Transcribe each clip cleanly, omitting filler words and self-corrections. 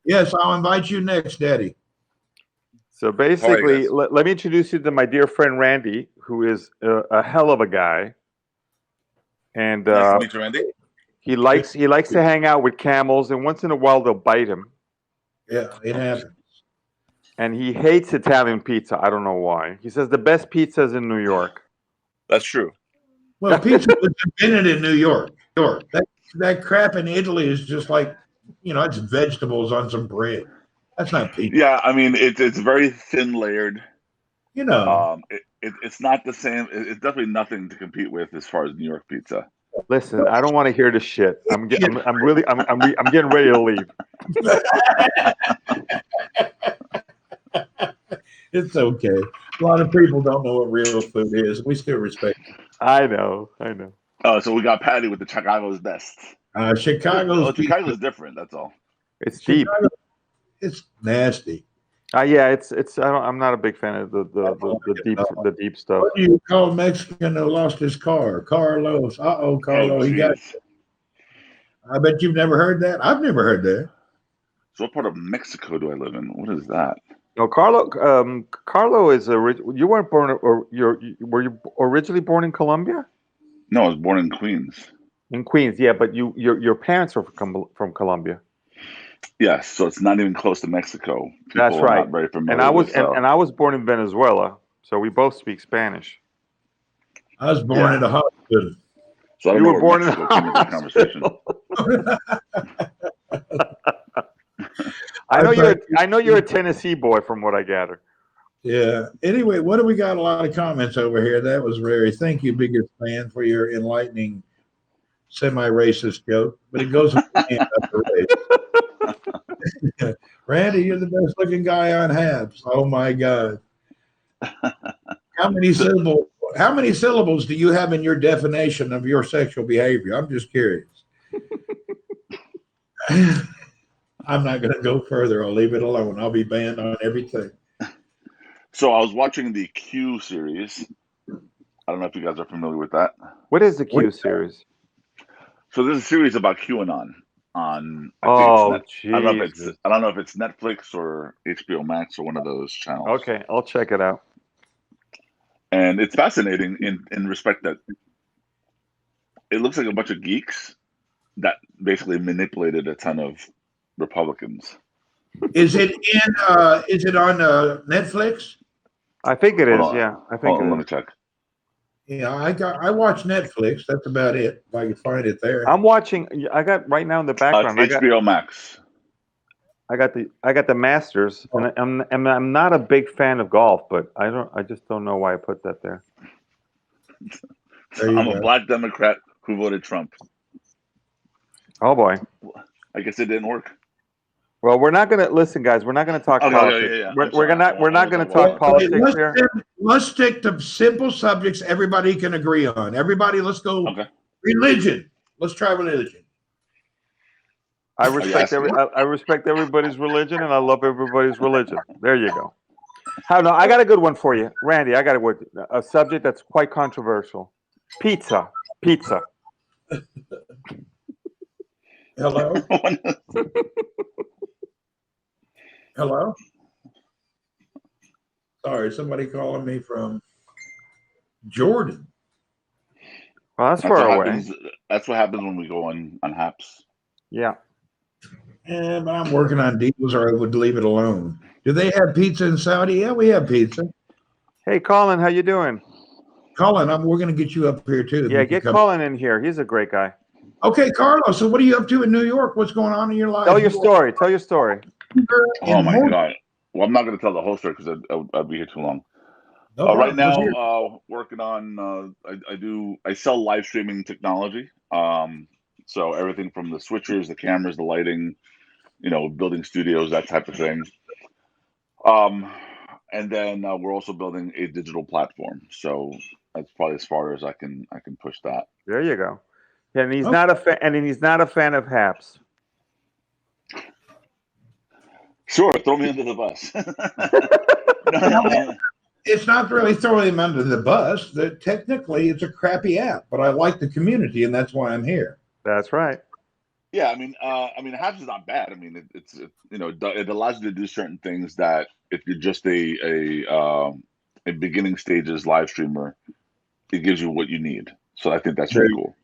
Yes, I'll invite you next, Daddy. So basically, let me introduce you to my dear friend Randy, who is a hell of a guy, and nice to meet you, Randy. he likes to hang out with camels, and once in a while they'll bite him. Yeah, it happens. And he hates Italian pizza. I don't know why. He says the best pizza is in New York. That's true. Well, pizza was invented in New York. That crap in Italy is just like, it's vegetables on some bread. That's not pizza. Yeah, I mean it's very thin layered. It's not the same. It's definitely nothing to compete with as far as New York pizza. Listen, I don't want to hear this shit. I'm getting ready to leave. It's okay. A lot of people don't know what real food is. We still respect it. I know. Oh, so we got Patty with the Chicago's best. Chicago's different. That's all. It's deep. It's nasty. Yeah, it's. I'm not a big fan of the deep stuff. What do you call a Mexican who lost his car? Carlos. Carlos. He got it. I bet you've never heard that. I've never heard that. So what part of Mexico do I live in? What is that? No, Carlo is you weren't born, or were you originally born in Colombia? No, I was born in Queens. In Queens, yeah, but your parents are from Colombia. Yes, so it's not even close to Mexico. People That's right. Not very familiar and I was born in Venezuela, so we both speak Spanish. I was born in a hospital. So you were born in a conversation. I know you're a Tennessee boy, from what I gather. Yeah. Anyway, what do we got? A lot of comments over here. That was thank you, biggest fan, for your enlightening semi-racist joke. But it goes with Randy, you're the best looking guy on Habs. Oh my God. How many syllables do you have in your definition of your sexual behavior? I'm just curious. I'm not going to go further. I'll leave it alone. I'll be banned on everything. So I was watching the Q series. I don't know if you guys are familiar with that. What is the Q series? So there's a series about QAnon on. I don't know if it's Netflix or HBO Max or one of those channels. Okay, I'll check it out. And it's fascinating in respect that it looks like a bunch of geeks that basically manipulated a ton of Republicans. Is it on Netflix? I think it is. Yeah, I think. Let me check. Yeah, I watch Netflix. That's about it. If I can find it there. I'm watching. I got right now in the background. HBO Max. I got the Masters, and I'm not a big fan of golf, but I just don't know why I put that there. I'm a black Democrat who voted Trump. Oh boy. I guess it didn't work. Well, we're not gonna listen, guys. We're not gonna talk politics. Yeah. We're not gonna talk politics here. Let's stick to simple subjects everybody can agree on. Everybody, let's go. Okay. Religion. Let's try religion. I respect everybody's religion, and I love everybody's religion. There you go. I got a good one for you, Randy. I got a subject that's quite controversial. Pizza. Hello. Hello. Sorry, somebody calling me from Jordan. Well, that's far away. That's what happens when we go on Haps. Yeah. But I'm working on deals, or I would leave it alone. Do they have pizza in Saudi? Yeah, we have pizza. Hey, Colin, how you doing? Colin, we're going to get you up here too. Yeah, get Colin in here. He's a great guy. Okay, Carlos. So, what are you up to in New York? What's going on in your life? Tell your story. Oh my God! Well, I'm not going to tell the whole story because I'd be here too long. No right now, working on. I sell live streaming technology. So everything from the switchers, the cameras, the lighting, building studios, that type of thing. And then we're also building a digital platform. So that's probably as far as I can push that. There you go. And he's not a fan. And he's not a fan of Haps. Sure, throw me under the bus. It's not really throwing him under the bus. Technically, it's a crappy app, but I like the community, and that's why I'm here. That's right. Yeah, Habs is not bad. It allows you to do certain things that if you're just a beginning stages live streamer, it gives you what you need. So I think that's really cool.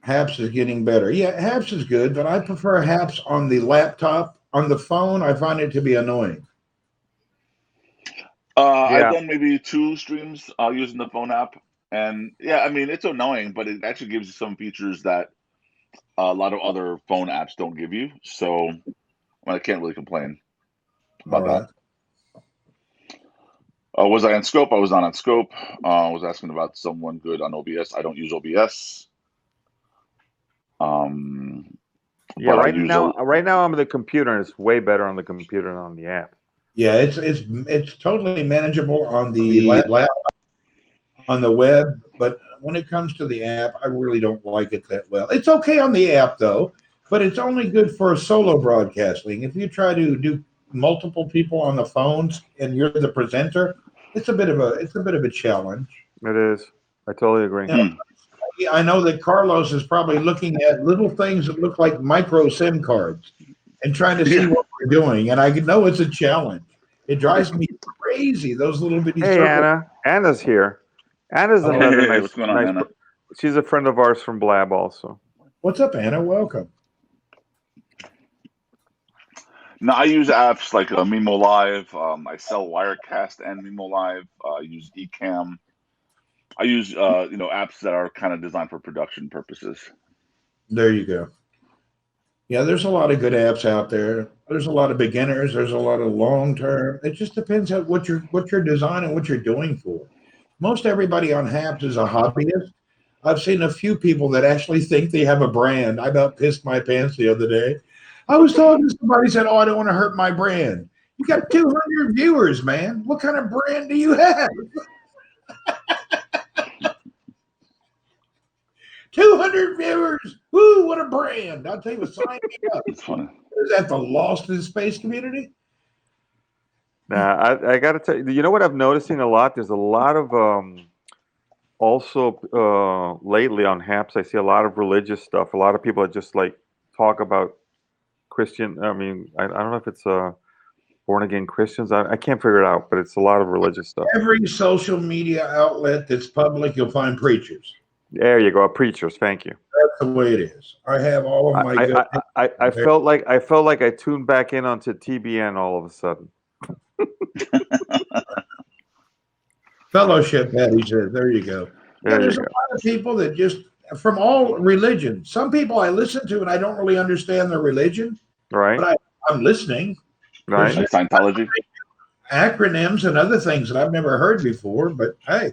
Haps is getting better. Yeah, Haps is good, but I prefer Haps on the laptop. On the phone, I find it to be annoying. I've done maybe 2 streams using the phone app, and it's annoying, but it actually gives you some features that a lot of other phone apps don't give you. So I can't really complain about that. Was I on Scope? I was not on Scope. I was asking about someone good on OBS. I don't use OBS. Right now I'm on the computer, and it's way better on the computer than on the app. Yeah, it's totally manageable on the laptop, on the web, but when it comes to the app, I really don't like it that well. It's okay on the app though, but it's only good for solo broadcasting. If you try to do multiple people on the phones and you're the presenter, it's a bit of a challenge. It is. I totally agree. I know that Carlos is probably looking at little things that look like micro SIM cards and trying to see what we're doing. And I know it's a challenge. It drives me crazy, those little bitty circles. Anna. Anna's here. Anna's another nice, what's going on, Anna? She's a friend of ours from Blab also. What's up, Anna? Welcome. No, I use apps like Mimo Live. I sell Wirecast and Mimo Live. I use Ecamm. I use apps that are kind of designed for production purposes. There you go. Yeah, there's a lot of good apps out there. There's a lot of beginners. There's a lot of long term. It just depends on what you're designing, what you're doing for. Most everybody on Haps is a hobbyist. I've seen a few people that actually think they have a brand. I about pissed my pants the other day. I was talking to somebody, said, "Oh, I don't want to hurt my brand." You got 200 viewers, man. What kind of brand do you have? 200 viewers. Woo, what a brand. I'll tell you what, sign me up. It's funny. Is that the Lost in Space community? Nah, I got to tell you, you know what I'm noticing a lot? There's a lot of, also lately on Haps, I see a lot of religious stuff. A lot of people that just like talk about Christian. I mean, I don't know if it's born again Christians. I can't figure it out, but it's a lot of religious stuff. Every social media outlet that's public, you'll find preachers. There you go, preachers. Thank you. That's the way it is. I have all of my. I felt like I tuned back in onto TBN all of a sudden. Fellowship, Patty says. There you go. There's a lot of people that just from all religions. Some people I listen to and I don't really understand their religion. Right. But I'm listening. Right. Like Scientology. Acronyms and other things that I've never heard before. But hey,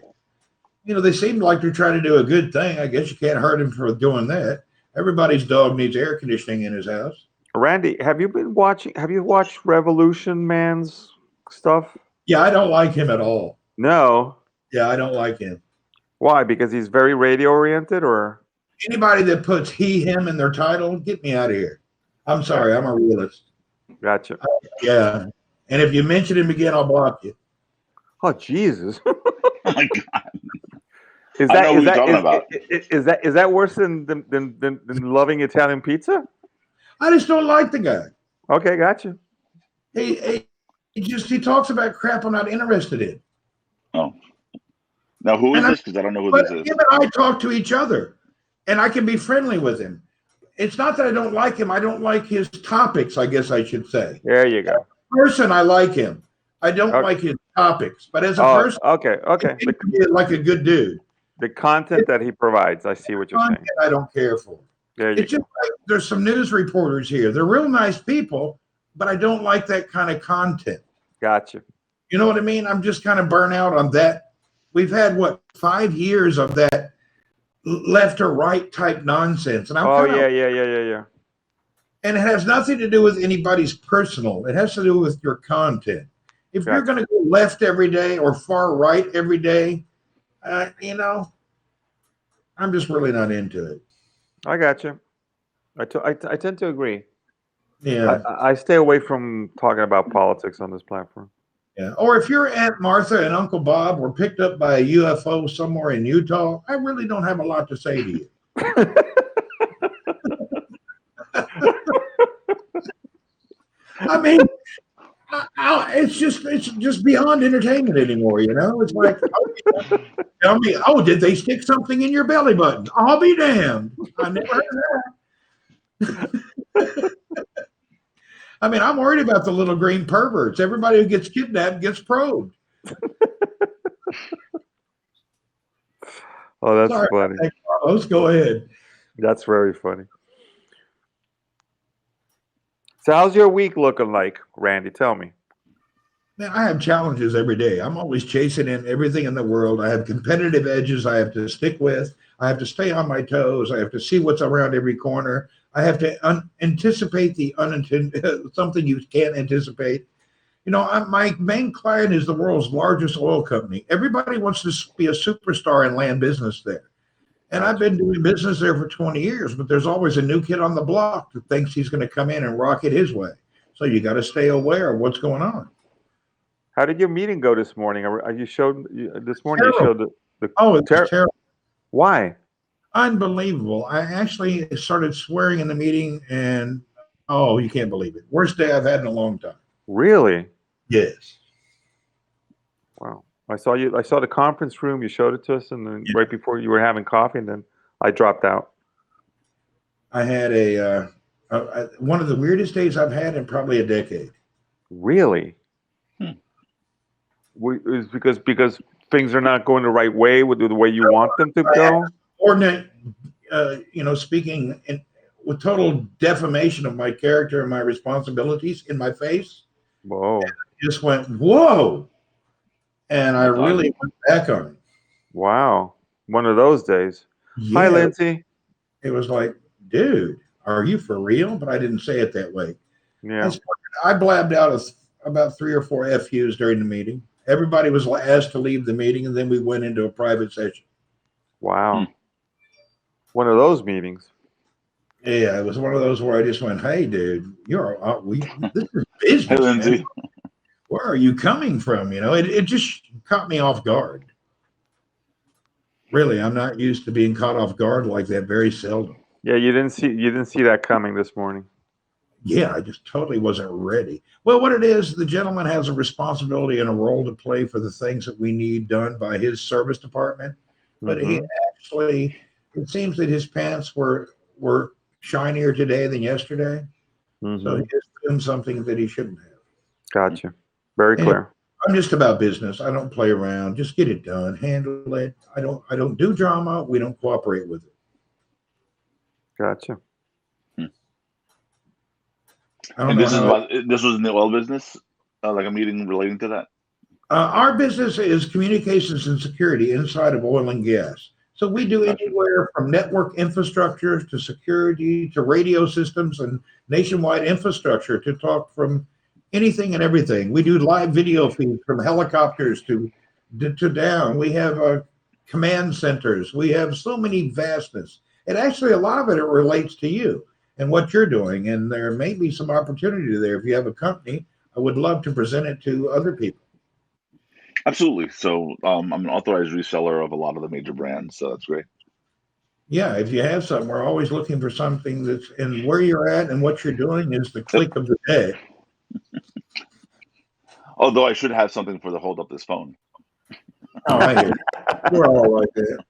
they seem like they're trying to do a good thing. I guess you can't hurt them for doing that. Everybody's dog needs air conditioning in his house. Randy, have you watched Revolution Man's stuff? Yeah, I don't like him at all. No. Yeah, I don't like him. Why? Because he's very radio oriented, or anybody that puts he, him in their title, get me out of here. I'm sorry, I'm a realist. Gotcha. Yeah. And if you mention him again, I'll block you. Oh Jesus. Oh my God. Is that worse than loving Italian pizza? I just don't like the guy. Okay, gotcha. He talks about crap I'm not interested in. Oh. Now who is this? Because I don't know who this is. Him and I talk to each other, and I can be friendly with him. It's not that I don't like him. I don't like his topics, I guess I should say. There you go. As a person, I like him. I don't like his topics, but as a person, okay. He's like a good dude. The content that he provides, I see what you're saying. I don't care for. It's just like there's some news reporters here. They're real nice people, but I don't like that kind of content. Gotcha. You know what I mean? I'm just kind of burnt out on that. We've had 5 years of that left or right type nonsense, and yeah. And it has nothing to do with anybody's personal. It has to do with your content. If you're going to go left every day or far right every day, I'm just really not into it. I got you. I tend to agree. Yeah. I stay away from talking about politics on this platform. Yeah. Or if your Aunt Martha and Uncle Bob were picked up by a UFO somewhere in Utah, I really don't have a lot to say to you. mean, it's just beyond entertainment anymore. You know, it's like, oh, tell me, oh, did they stick something in your belly button? I'll be damned. I never heard that. I mean, I'm worried about the little green perverts. Everybody who gets kidnapped gets probed. Oh, that's Sorry, funny. Carlos, go ahead. That's very funny. So how's your week looking like, Randy? Tell me. Man, I have challenges every day. I'm always chasing in everything in the world. I have competitive edges I have to stick with. I have to stay on my toes. I have to see what's around every corner. I have to anticipate the unintended, something you can't anticipate. You know, my main client is the world's largest oil company. Everybody wants to be a superstar in land business there. And I've been doing business there for 20 years, but there's always a new kid on the block that thinks he's going to come in and rock it his way. So you got to stay aware of what's going on. How did your meeting go this morning? You showed this morning. Terrible. You showed the Oh, it's terrible. Why? Unbelievable. I actually started swearing in the meeting, and oh, you can't believe it. Worst day I've had in a long time. Really? Yes. Wow. I saw the conference room. You showed it to us, and then right before you were having coffee, and then I dropped out. I had one of the weirdest days I've had in probably a decade. Really? Is because things are not going the right way with the way you want them to go? Ordinate, speaking with total defamation of my character and my responsibilities in my face. Whoa. Just went, whoa. And I really went back on it. Wow. One of those days. Yeah, hi, Lindsay. It was like, dude, are you for real? But I didn't say it that way. Yeah. I blabbed out about 3 or 4 FUs during the meeting. Everybody was asked to leave the meeting, and then we went into a private session. Wow. One of those meetings. Yeah, it was one of those where I just went, hey, dude, this is business. Hey, Lindsay. Man. Where are you coming from? You know, it just caught me off guard. Really, I'm not used to being caught off guard like that very seldom. Yeah, you didn't see that coming this morning. Yeah, I just totally wasn't ready. Well, what it is, the gentleman has a responsibility and a role to play for the things that we need done by his service department. But he actually, it seems that his pants were shinier today than yesterday. So he just doing something that he shouldn't have. Gotcha. Very clear. I'm just about business. I don't play around. Just get it done. Handle it. I don't do drama. We don't cooperate with it. Gotcha. And this was in the oil business, like a meeting relating to that? Our business is communications and security inside of oil and gas. So we do anywhere from network infrastructure to security to radio systems and nationwide infrastructure to talk from anything and everything. We do live video feeds from helicopters to down. We have command centers. We have so many vastness. And actually, a lot of it relates to you and what you're doing. And there may be some opportunity there. If you have a company, I would love to present it to other people. Absolutely. So I'm an authorized reseller of a lot of the major brands. So that's great. Yeah, if you have something, we're always looking for something that's, and where you're at and what you're doing is the click of the day. Although I should have something for the hold up this phone. Oh, I hear you. We're all like that.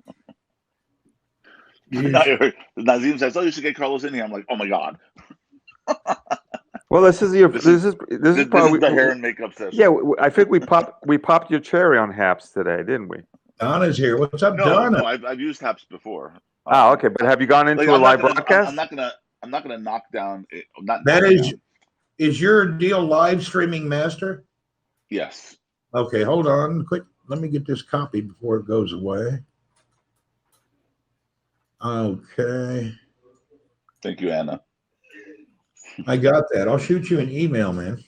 Nazim says, "Oh, you should get Carlos in here." I'm like, "Oh my god." Well, this is probably the hair and makeup session. Yeah, I think we popped your cherry on Haps today, didn't we? Donna's here. What's up, Donna? No, I've used Haps before. Oh, okay. But have you gone into a live broadcast? I'm not gonna knock down. Is your deal live streaming master? Yes. Okay, hold on. Quick, let me get this copy before it goes away. Okay. Thank you, Anna. I got that. I'll shoot you an email, man.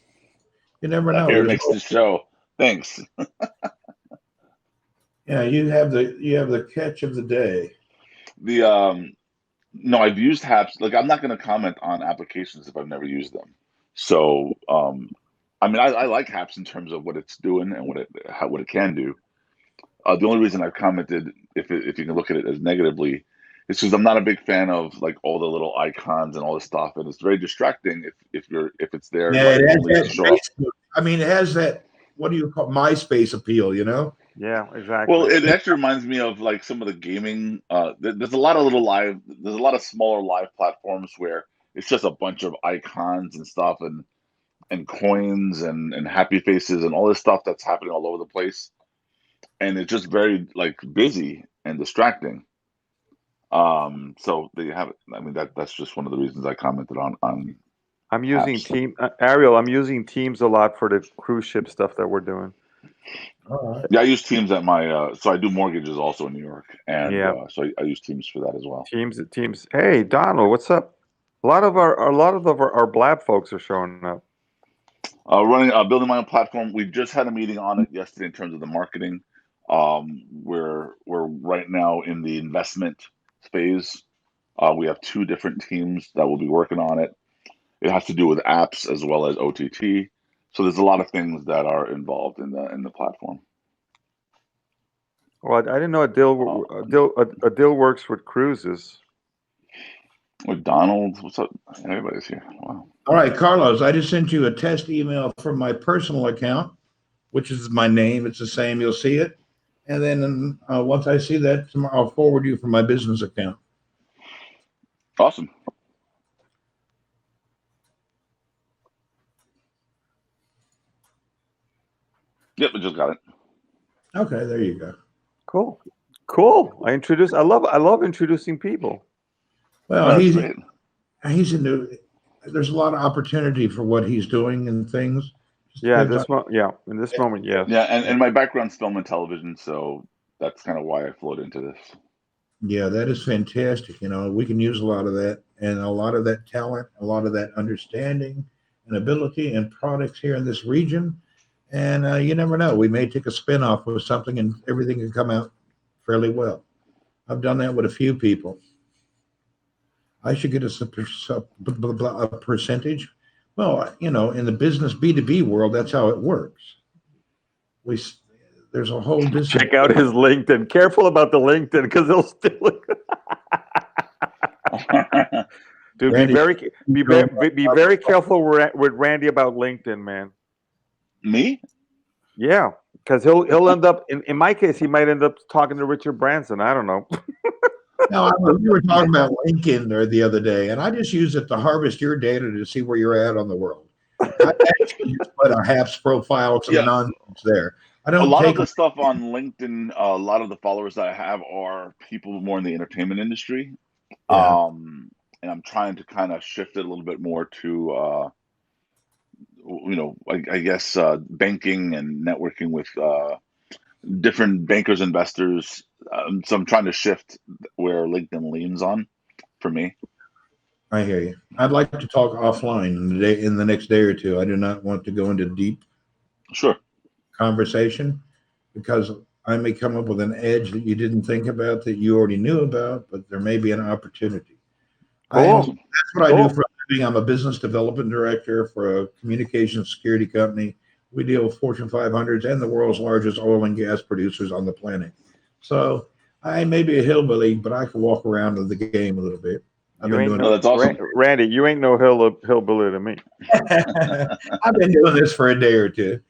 You never know. Here makes the show. Thanks. Yeah, you have the catch of the day. No, I've used Haps. Like, I'm not going to comment on applications if I've never used them. So, I mean, I like Haps in terms of what it's doing and what it can do. The only reason I've commented, if you can look at it as negatively, It's because I'm not a big fan of like all the little icons and all this stuff, and it's very distracting if it's there. Yeah, Like, it has only to that show up. Facebook. I mean, it has that, what do you call, MySpace appeal, you know? Yeah, exactly. Well, it actually reminds me of like some of the gaming. There's a lot of there's a lot of smaller live platforms where it's just a bunch of icons and stuff and coins and happy faces and all this stuff that's happening all over the place, and it's just very like busy and distracting. So they have. I mean, that's just one of the reasons I commented on. I'm using apps. Ariel. I'm using Teams a lot for the cruise ship stuff that we're doing. All right. Yeah, I use Teams at my. So I do mortgages also in New York, and Yeah. so I use Teams for that as well. Teams. Hey, Donald, what's up? A lot of our Blab folks are showing up. Building my own platform. We just had a meeting on it yesterday in terms of the marketing. We're right now in the investment phase. We have 2 different teams that will be working on it. It has to do with apps as well as OTT. So there's a lot of things that are involved in the platform. Well, I didn't know Adil works with cruises. With Donald, what's up? Everybody's here. Wow. All right, Carlos, I just sent you a test email from my personal account, which is my name. It's the same. You'll see it. And then once I see that, tomorrow, I'll forward you from my business account. Awesome. Yep, I just got it. Okay, there you go. Cool. I love introducing people. Well, he's into. There's a lot of opportunity for what he's doing and things. Yeah, in this moment, yes. Yeah, and my background's film and television, so that's kind of why I flowed into this. Yeah, that is fantastic. You know, we can use a lot of that and a lot of that talent, a lot of that understanding and ability and products here in this region. And you never know. We may take a spin-off with something and everything can come out fairly well. I've done that with a few people. I should get a percentage. Well, you know, in the business B2B world, that's how it works. There's a whole business. Check out his LinkedIn. Careful about the LinkedIn because they'll steal it. Dude, Randy, be very careful with Randy about LinkedIn, man. Me? Yeah, because he'll end up in my case, he might end up talking to Richard Branson. I don't know. No, we were talking about LinkedIn there the other day, and I just use it to harvest your data to see where you're at on the world. I actually just put a HAPS profile, some nonsense there. I don't. A lot of the stuff on LinkedIn, a lot of the followers that I have are people more in the entertainment industry, and I'm trying to kind of shift it a little bit more to, you know, I guess banking and networking with different bankers, investors. So I'm trying to shift where LinkedIn leans on for me. I hear you. I'd like to talk offline in the next day or two. I do not want to go into deep conversation because I may come up with an edge that you didn't think about that you already knew about, but there may be an opportunity. Cool. That's what I do for a living. I'm a business development director for a communications security company. We deal with Fortune 500s and the world's largest oil and gas producers on the planet. So I may be a hillbilly, but I can walk around in the game a little bit. I've been doing that's awesome. Randy, you ain't no hillbilly to me. I've been doing this for a day or two.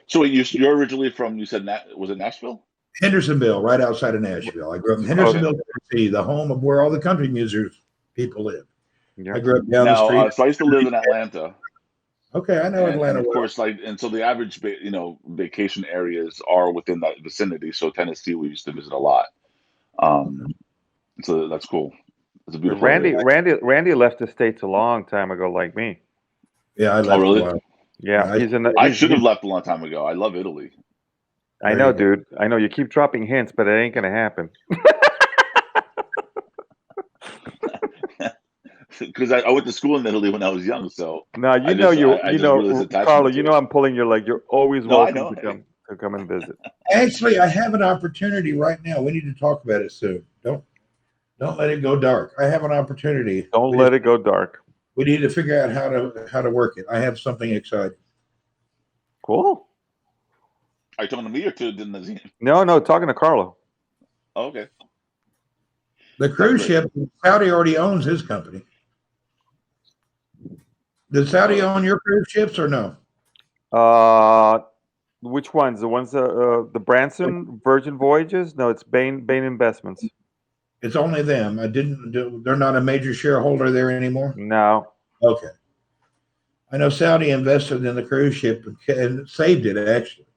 So you're originally from, you said, was it Nashville? Hendersonville, right outside of Nashville. I grew up in Hendersonville, Tennessee, the home of where all the country music people live. I grew up down the street. So I used to live in Atlanta. Okay, I know Atlanta. And of course, so the average, vacation areas are within that vicinity. So Tennessee, we used to visit a lot. So that's cool. It's a beautiful area. Randy left the States a long time ago, like me. Yeah, I left. Oh, really? A while. Yeah, I should have left a long time ago. I love Italy. I know, dude. I know you keep dropping hints, but it ain't gonna happen. Because I went to school in Italy when I was young, so no, Carlo. You know, I'm pulling your leg. You're always welcome to come and visit. Actually, I have an opportunity right now. We need to talk about it soon. Don't let it go dark. I have an opportunity. Don't let it go dark. We need to figure out how to work it. I have something exciting. Cool. Are you talking to me or to Nazim? No, talking to Carlo. Oh, okay. The cruise ship, Saudi already owns his company. Does Saudi own your cruise ships or no? Which ones? The ones the Branson Virgin Voyages? No, it's Bain Investments. It's only them. They're not a major shareholder there anymore? No. Okay. I know Saudi invested in the cruise ship and saved it actually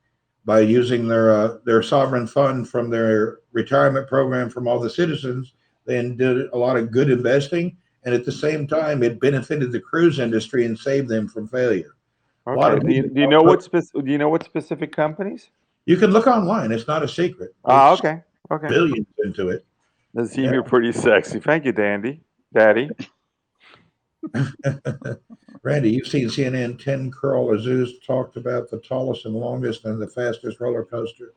by using their sovereign fund from their retirement program from all the citizens. They did a lot of good investing, and at the same time, it benefited the cruise industry and saved them from failure. Okay. Do you know what specific companies? You can look online. It's not a secret. Okay. Okay. Billions into it. Nazim, you're pretty sexy. Thank you, Daddy. Randy, you've seen CNN. 10 Curl Aziz talked about the tallest and longest and the fastest roller coaster.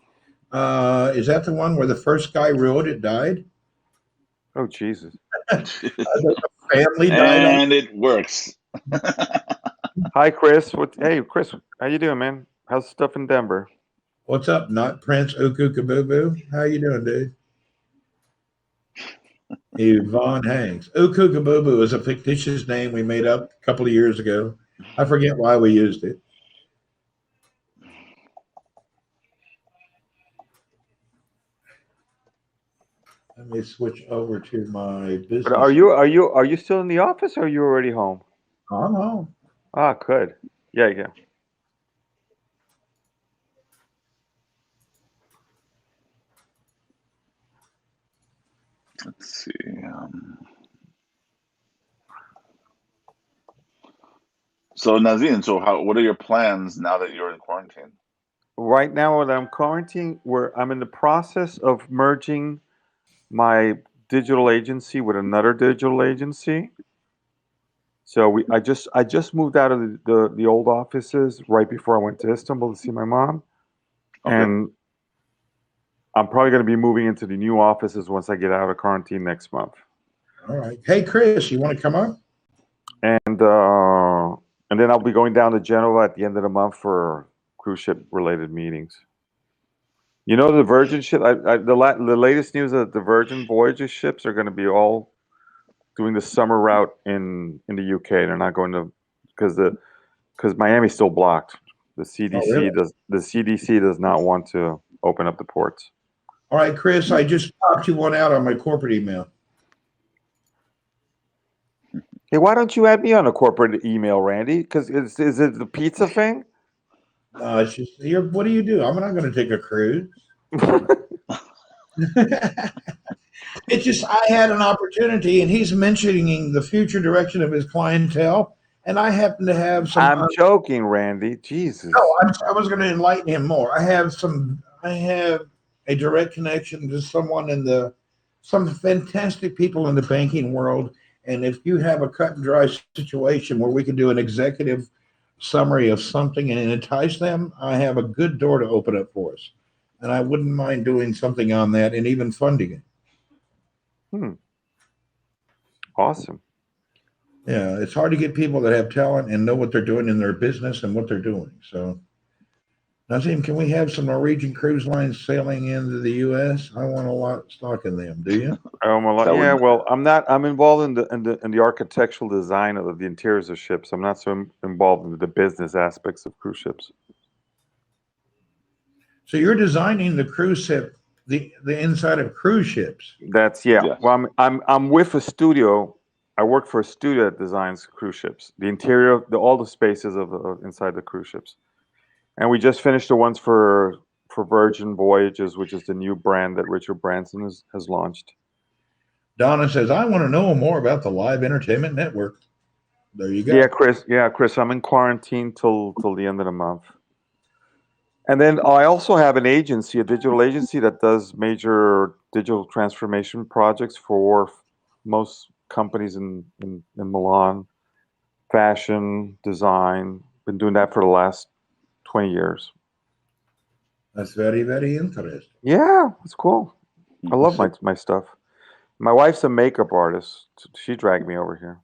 Is that the one where the first guy rode it died? Oh, Jesus. Family died. And it works. Hi, Chris. Hey, Chris, how you doing, man? How's stuff in Denver? What's up, not Prince Ukukaboo? How you doing, dude? Yvonne Hanks. Ukukaboo is a fictitious name we made up a couple of years ago. I forget why we used it. Let me switch over to my business. But are you still in the office, or are you already home? I'm home. Ah, good. Yeah. Let's see. So Nazim, what are your plans now that you're in quarantine? Right now, when I'm quarantined, I'm in the process of merging my digital agency with another digital agency. So I just moved out of the old offices right before I went to Istanbul to see my mom, and I'm probably going to be moving into the new offices once I get out of quarantine next month. All right. Hey, Chris, you want to come up? And then I'll be going down to Genoa at the end of the month for cruise ship related meetings. You know, the Virgin ship. The latest news that the Virgin Voyages ships are going to be all doing the summer route in the UK. They're not going to because Miami's still blocked. The CDC does not want to open up the ports. All right, Chris, I just popped you one out on my corporate email. Hey, why don't you add me on a corporate email, Randy? Because is it the pizza thing? It's just what do you do? I'm not going to take a cruise. It's just I had an opportunity, and he's mentioning the future direction of his clientele, and I happen to have some. I'm joking, Randy. Jesus. No, I was going to enlighten him more. I have a direct connection to someone some fantastic people in the banking world, and if you have a cut and dry situation where we can do an executive summary of something and entice them, I have a good door to open up for us. And I wouldn't mind doing something on that and even funding it. Awesome. Yeah, it's hard to get people that have talent and know what they're doing in their business and what they're doing. So, Nazim, can we have some Norwegian cruise lines sailing into the U.S.? I want a lot of stock in them. Do you? Yeah. Well, I'm not. I'm involved in the architectural design of the interiors of ships. I'm not so involved in the business aspects of cruise ships. So you're designing the cruise ship, the inside of cruise ships. That's Yes. Well, I'm with a studio. I work for a studio that designs cruise ships. The interior, all the spaces of inside the cruise ships, and we just finished the ones for Virgin Voyages, which is the new brand that Richard Branson has launched. Donna says, "I want to know more about the Live Entertainment Network." There you go. Yeah, Chris. I'm in quarantine till the end of the month. And then I also have an agency, a digital agency that does major digital transformation projects for most companies in Milan, fashion, design. Been doing that for the last 20 years. That's very, very interesting. Yeah, it's cool. I love my stuff. My wife's a makeup artist. She dragged me over here.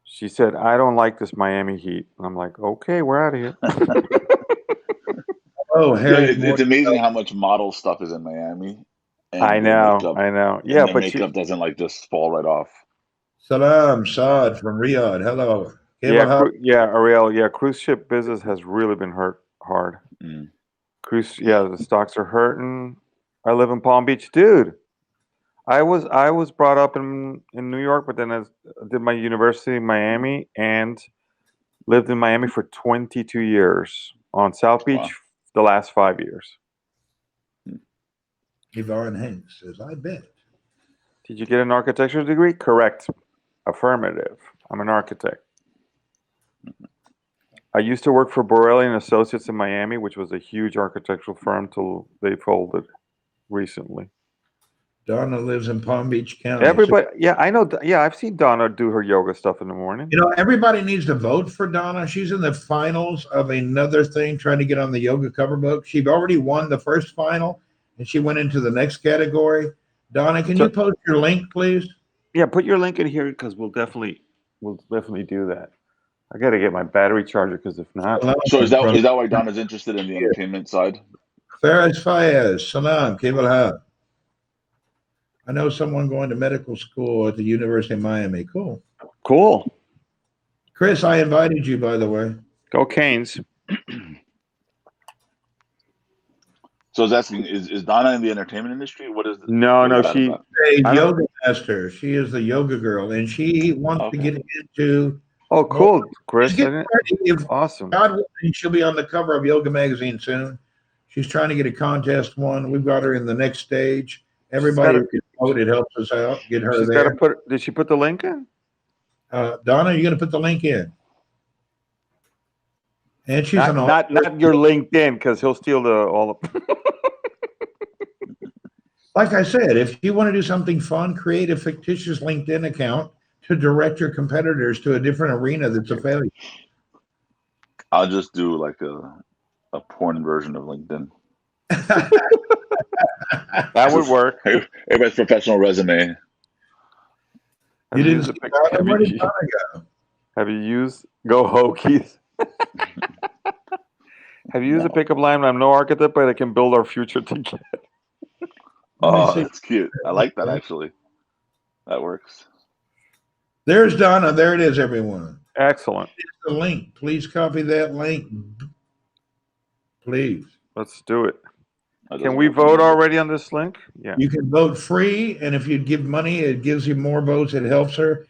She said, "I don't like this Miami heat." And I'm like, "Okay, we're out of here." Oh, Harry, it's amazing how much model stuff is in Miami. And I know. Yeah, and their but makeup doesn't like just fall right off. Salam, Saad from Riyadh. Hello. Ariel. Yeah, cruise ship business has really been hurt hard. Mm. The stocks are hurting. I live in Palm Beach, dude. I was brought up in New York, but then I did my university in Miami and lived in Miami for 22 years. On South Beach, Wow. the last 5 years. Yvonne Hanks says, I bet. Did you get an architecture degree? Correct. Affirmative. I'm an architect. I used to work for Borelli and Associates in Miami, which was a huge architectural firm till they folded recently. Donna lives in Palm Beach County. Everybody, yeah, I know. Yeah, I've seen Donna do her yoga stuff in the morning. You know, everybody needs to vote for Donna. She's in the finals of another thing, trying to get on the yoga cover book. She already won the first final, and she went into the next category. Donna, can you post your link, please? Yeah, put your link in here because we'll definitely do that. I got to get my battery charger because if not. So is that why Donna's interested in the entertainment side? Faraz Fayez, salam, kibal ha. I know someone going to medical school at the University of Miami. Cool. Chris, I invited you, by the way. Go Canes. So I was asking, is Donna in the entertainment industry? What is the, no, she's a yoga master. She is the yoga girl, and she wants to get into. Oh, cool, Chris! Awesome. God willing, she'll be on the cover of Yoga Magazine soon. She's trying to get a contest won. We've got her in the next stage. Everybody who can vote, it helps us out. Get her there. Did she put the link in? Donna, you're going to put the link in. And she's not your LinkedIn because he'll steal all the. Like I said, if you want to do something fun, create a fictitious LinkedIn account to direct your competitors to a different arena that's a failure. I'll just do like a porn version of LinkedIn. That would work. Everybody's professional resume. Have you used Go Hokies? Have you used a pickup line? I'm no architect, but I can build our future together. Oh, that's cute. I like that, actually. That works. There's Donna. There it is, everyone. Excellent. Here's the link. Please copy that link. Please. Let's do it. Can we vote already on this link? Yeah. You can vote free, and if you give money, it gives you more votes. It helps her.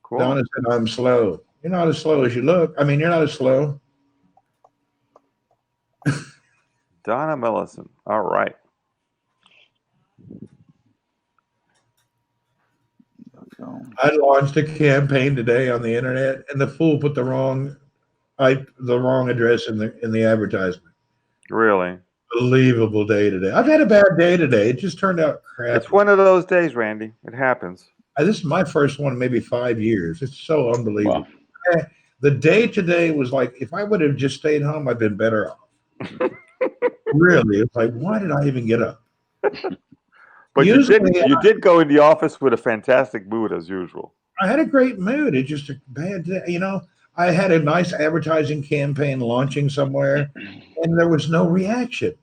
Cool. Donna said, I'm slow. You're not as slow as you look. I mean, you're not as slow. Donna Millison. All right. I launched a campaign today on the internet, and the fool put the wrong address in the advertisement. Really? Unbelievable day today. I've had a bad day today. It just turned out crap. It's one of those days, Randy. It happens. This is my first one in maybe 5 years. It's so unbelievable. Wow. The day today was like, if I would have just stayed home, I'd been better off. Really, it's like, why did I even get up? But usually, you did go in the office with a fantastic mood as usual. I had a great mood. It's just a bad day. You know, I had a nice advertising campaign launching somewhere, and there was no reaction.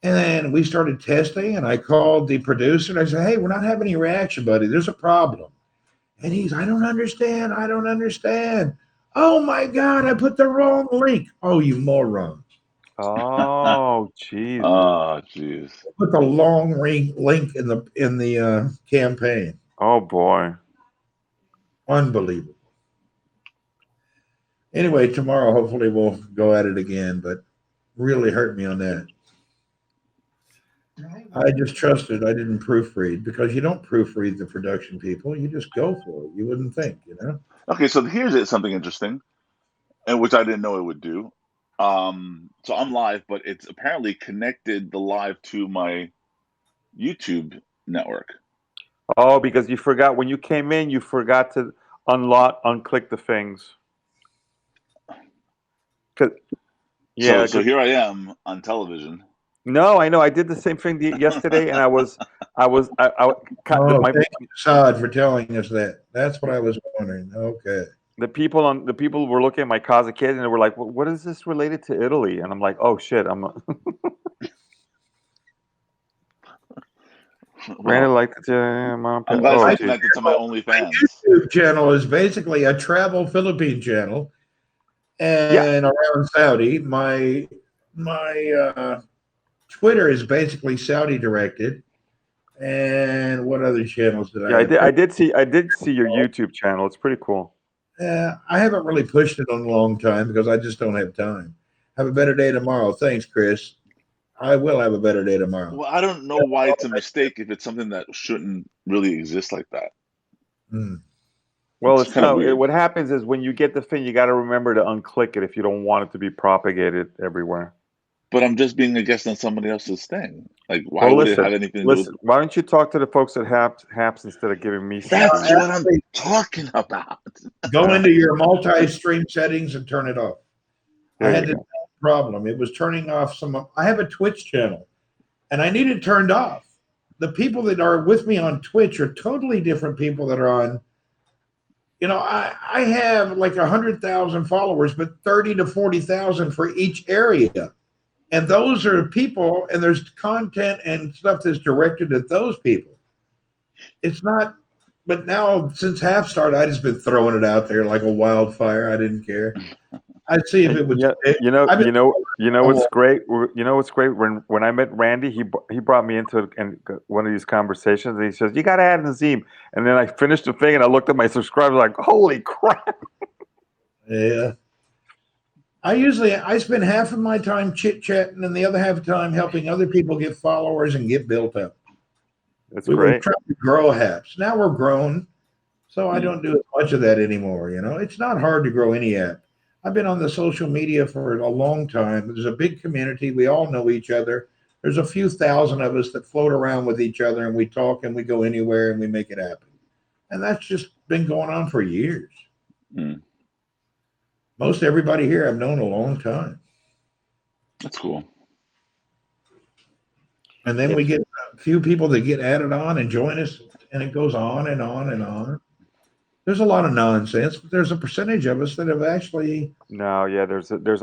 And then we started testing, and I called the producer, and I said, hey, we're not having any reaction, buddy. There's a problem. And he's, I don't understand. Oh, my God, I put the wrong link. Oh, you moron. Oh, jeez. Oh, jeez. Put the long link in the campaign. Oh, boy. Unbelievable. Anyway, tomorrow, hopefully we'll go at it again, but really hurt me on that. I just trusted. I didn't proofread because you don't proofread the production people. You just go for it. You wouldn't think, you know? Okay, so here's something interesting, and which I didn't know it would do. So I'm live, but it's apparently connected the live to my YouTube network. Oh, because you forgot when you came in, you forgot to unclick the things. Yeah. So here I am on television. No, I know. I did the same thing yesterday, and I thank you, Saad, for telling us that. That's what I was wondering. Okay. The people were looking at my Kazakh kid, and they were like, well, "What is this related to Italy?" And I'm like, "Oh shit, I'm." Randy liked it. I'm glad I connected to my OnlyFans. My YouTube channel is basically a travel Philippine channel, and around Saudi. My Twitter is basically Saudi directed. And what other channels did I? Yeah, I did see your YouTube channel. It's pretty cool. I haven't really pushed it in a long time because I just don't have time. Have a better day tomorrow. Thanks, Chris. I will have a better day tomorrow. Well, I don't know why it's a mistake if it's something that shouldn't really exist like that. Well, it's kind of what happens is when you get the thing, you got to remember to unclick it if you don't want it to be propagated everywhere. But I'm just being a guest on somebody else's thing. Like, why would it have anything to do with... Why don't you talk to the folks at Haps instead of giving me... That's what I'm talking about. Go into your multi-stream settings and turn it off. I had the same problem. It was turning off some... I have a Twitch channel, and I need it turned off. The people that are with me on Twitch are totally different people that are on... You know, I have like 100,000 followers, but 30 to 40,000 for each area. And those are people, and there's content and stuff that's directed at those people. It's not, but now since Half started, I just been throwing it out there like a wildfire. I didn't care. I'd see if it would. You know what's great. You know what's great. When I met Randy, he brought me into one of these conversations, and he says, "You got to add Nazim." And then I finished the thing, and I looked at my subscribers like, "Holy crap!" Yeah. I spend half of my time chit-chatting and the other half of the time helping other people get followers and get built up. That's great. Were trying to grow Haps. Now we're grown, so I don't do as much of that anymore. You know, it's not hard to grow any app. I've been on the social media for a long time. There's a big community. We all know each other. There's a few thousand of us that float around with each other, and we talk and we go anywhere and we make it happen. And that's just been going on for years. Most everybody here I've known a long time. That's cool. And then we get a few people that get added on and join us, and it goes on and on and on. There's a lot of nonsense, but there's a percentage of us that have actually. No, yeah,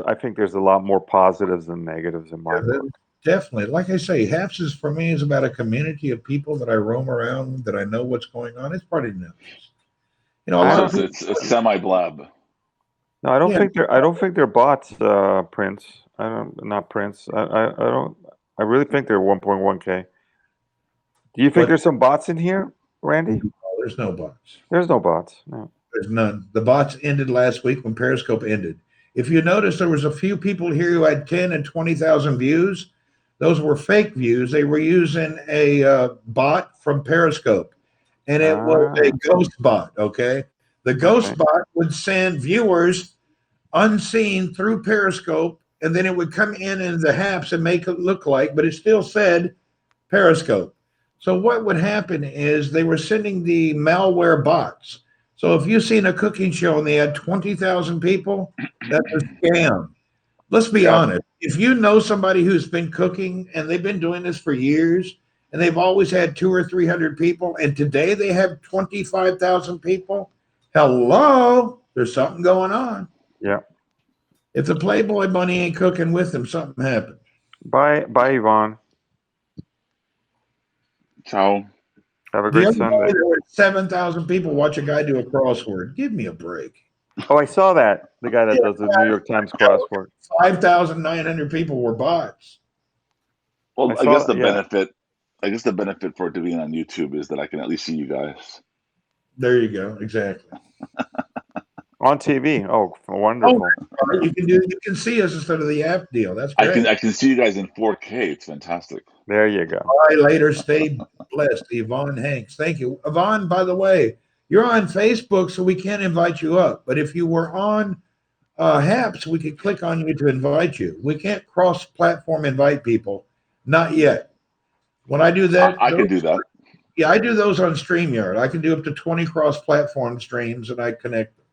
I think there's a lot more positives than negatives in my book. Definitely. Like I say, Haps is for me is about a community of people that I roam around, that I know what's going on. It's pretty nice. You know, it's semi-blab. No, I don't think they're bots, Prince. Not Prince. I really think they're 1.1K. Do you think there's some bots in here, Randy? No, there's no bots. There's no bots. No. There's none. The bots ended last week when Periscope ended. If you notice, there was a few people here who had 10 and 20,000 views. Those were fake views. They were using a bot from Periscope, and it was a ghost bot, okay? The ghost bot would send viewers unseen through Periscope, and then it would come in the Haps and make it look like, but it still said Periscope. So what would happen is they were sending the malware bots. So if you've seen a cooking show and they had 20,000 people, that's a scam. Let's be honest. If you know somebody who's been cooking and they've been doing this for years and they've always had 200 or 300 people, and today they have 25,000 people, hello, there's something going on. Yeah. If the Playboy bunny ain't cooking with them, something happened. Bye, Yvonne. Ciao. Have a great Sunday. There were 7,000 people watch a guy do a crossword. Give me a break. Oh, I saw that. The guy that does the New York Times crossword. 5,900 people were bots. Well, I guess the benefit for it to be on YouTube is that I can at least see you guys. There you go. Exactly. On TV. Oh, wonderful. Oh, you can see us instead of the app deal. That's great. I can see you guys in 4K. It's fantastic. There you go. All right, later. Stay blessed. Yvonne Hanks. Thank you. Yvonne, by the way, you're on Facebook, so we can't invite you up. But if you were on Haps, we could click on you to invite you. We can't cross-platform invite people. Not yet. When I do that, I can do that. Yeah, I do those on StreamYard. I can do up to 20 cross-platform streams, and I connect them.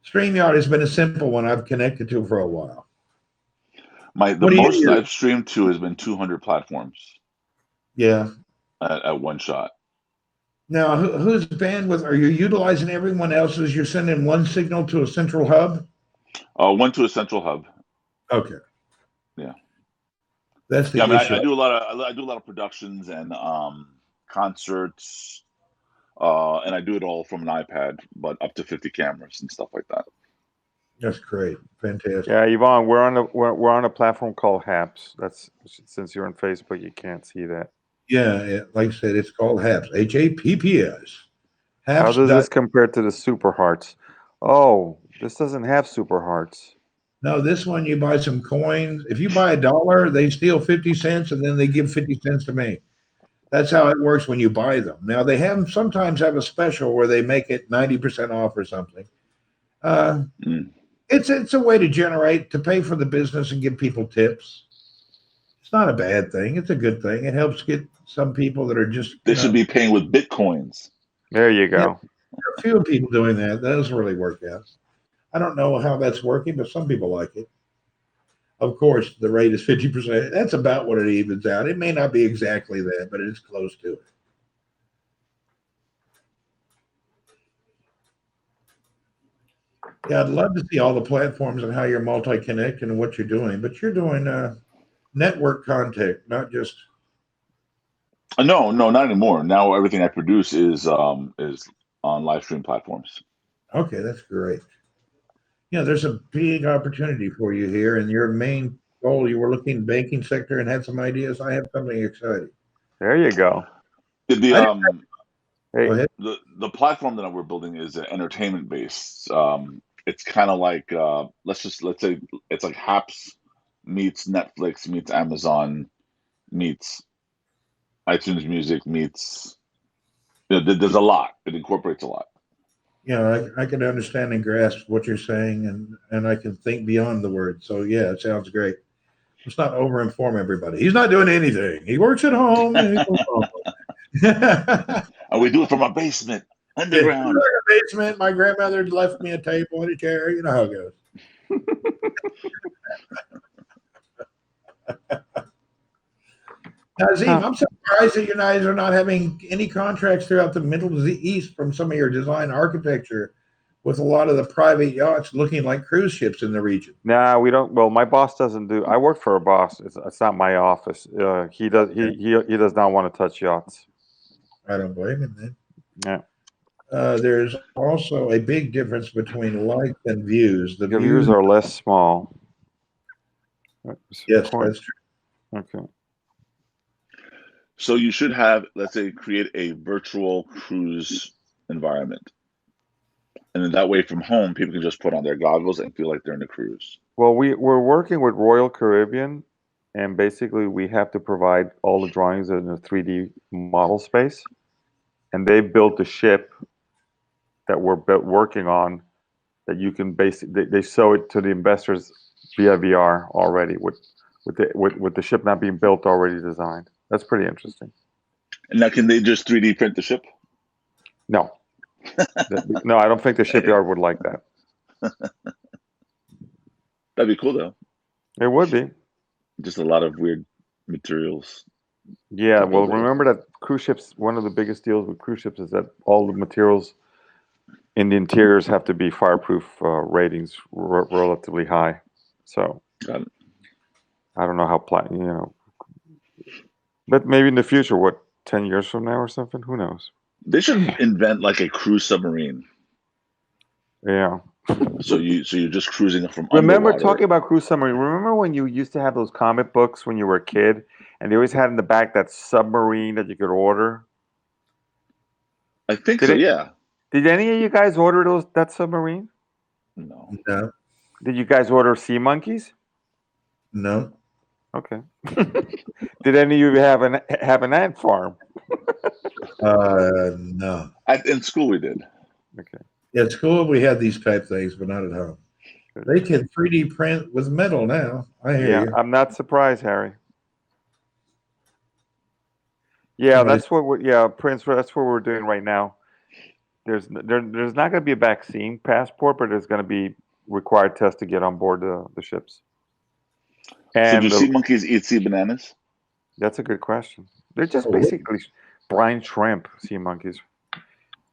StreamYard has been a simple one I've connected to for a while. The most I've streamed to has been 200 platforms. Yeah. At one shot. Now, whose bandwidth are you utilizing? Everyone else's? You're sending one signal to a central hub? One to a central hub. Okay. Yeah. That's the issue. I do a lot of productions and concerts, and I do it all from an iPad, but up to 50 cameras and stuff like that. That's great. Fantastic. Yeah, Yvonne, we're on a platform called HAPS. That's since you're on Facebook, you can't see that. Yeah, like I said, it's called HAPS. HAPPS. How does this compare to the Super Hearts? Oh, this doesn't have Super Hearts. No, this one you buy some coins. If you buy $1, they steal 50 cents and then they give 50 cents to me. That's how it works when you buy them. Now they sometimes have a special where they make it 90% off or something. It's a way to pay for the business and give people tips. It's not a bad thing. It's a good thing. It helps get some people that are just. They should be paying with Bitcoins. There you go. Yeah, there are a few people doing that. That doesn't really work out. I don't know how that's working, but some people like it. Of course, the rate is 50%. That's about what it evens out. It may not be exactly that, but it's close to it. Yeah, I'd love to see all the platforms and how you're multi-connecting and what you're doing, but you're doing network content, not just. No, not anymore. Now everything I produce is on live stream platforms. Okay, that's great. Yeah, there's a big opportunity for you here, and your main goal, you were looking banking sector and had some ideas. I have something exciting. There you go. Go ahead. The platform that we're building is entertainment based. It's kind of like let's say it's like HAPS meets Netflix meets Amazon meets iTunes Music meets. There's a lot. It incorporates a lot. Yeah, I can understand and grasp what you're saying, and I can think beyond the word. So yeah, it sounds great. Let's not over-inform everybody. He's not doing anything. He works at home. And we do it from a basement, underground. A basement. My grandmother left me a table and a chair. You know how it goes. Now, Zeev, I'm surprised that you guys are not having any contracts throughout the Middle East from some of your design architecture with a lot of the private yachts looking like cruise ships in the region. Nah, we don't. Well, my boss doesn't do. I work for a boss. It's not my office. He does. He does not want to touch yachts. I don't blame him then. Yeah. There's also a big difference between likes and views. The views are less small. Yes, that's true. Okay. So you should have, let's say, create a virtual cruise environment. And then that way from home, people can just put on their goggles and feel like they're in a cruise. Well, we're working with Royal Caribbean, and basically we have to provide all the drawings in a 3D model space. And they built a ship that we're working on that you can basically, they show it to the investors via VR already with the ship not being built, already designed. That's pretty interesting. And now can they just 3D print the ship? No. No, I don't think the shipyard would like that. That'd be cool, though. It would be. Just a lot of weird materials. Yeah, well, remember that cruise ships, one of the biggest deals with cruise ships is that all the materials in the interiors have to be fireproof ratings relatively high. So, got it. I don't know how, but maybe in the future, 10 years from now or something? Who knows? They should invent like a cruise submarine. Yeah. So you're just cruising from Remember underwater. talking about cruise submarine? Remember when you used to have those comic books when you were a kid, and they always had in the back that submarine that you could order? I think so. Yeah. Did any of you guys order that submarine? No. Did you guys order sea monkeys? No. Okay. Did any of you have an ant farm? No. In school we did. Okay. At school we had these type things, but not at home. They can 3D print with metal now. I hear you. I'm not surprised, Harry. Yeah, that's what Prince. That's what we're doing right now. There's not going to be a vaccine passport, but there's going to be required tests to get on board the ships. And so do sea monkeys eat sea bananas? That's a good question. They're just basically brine shrimp, sea monkeys.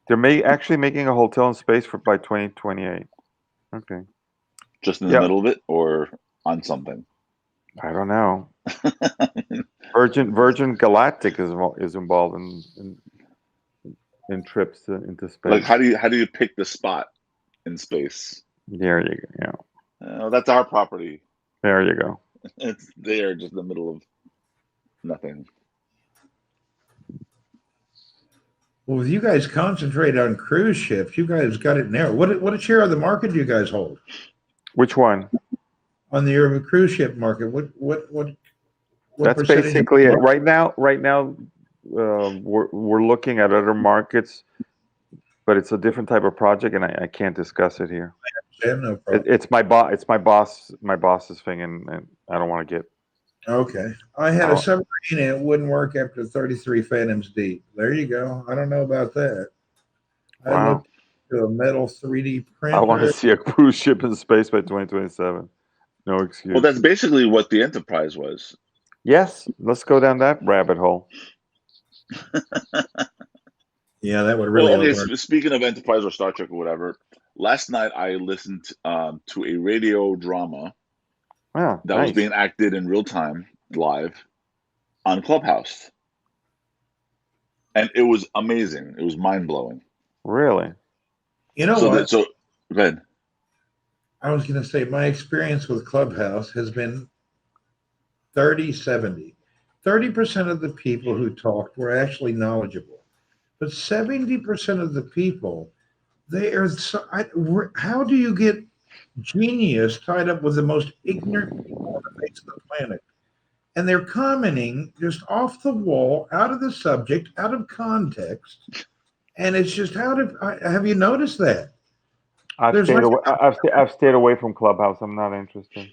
They're actually making a hotel in space by 2028. Okay. Just in the middle of it or on something? I don't know. Virgin Galactic is involved in trips into space. Like, how do you pick the spot in space? There you go. Yeah. That's our property. There you go. It's there, just in the middle of nothing. Well, if you guys concentrate on cruise ships, you guys got it narrow. What share of the market do you guys hold Which one? on the urban cruise ship market? What That's percentage basically it. Right now, we're looking at other markets, but it's a different type of project, and I can't discuss it here. No problem. It's my boss's thing, and I don't want to get. Okay. I had a submarine and it wouldn't work after 33 fathoms deep. There you go. I don't know about that. I Wow. looked to a metal 3D printer. I want to see a cruise ship in space by 2027. No excuse. Well, that's basically what the Enterprise was. Yes, let's go down that rabbit hole. Yeah, that would really. Well, okay, speaking of Enterprise or Star Trek or whatever, last night I listened to a radio drama that was being acted in real time, live, on Clubhouse. And it was amazing. It was mind-blowing. Really? You know what? So, go ahead. I was going to say my experience with Clubhouse has been 30-70. 30% of the people who talked were actually knowledgeable. But 70% of the people, they are how do you get genius tied up with the most ignorant people on the face of the planet? And they're commenting just off the wall, out of the subject, out of context. And it's just have you noticed that? I've stayed away from Clubhouse. I'm not interested.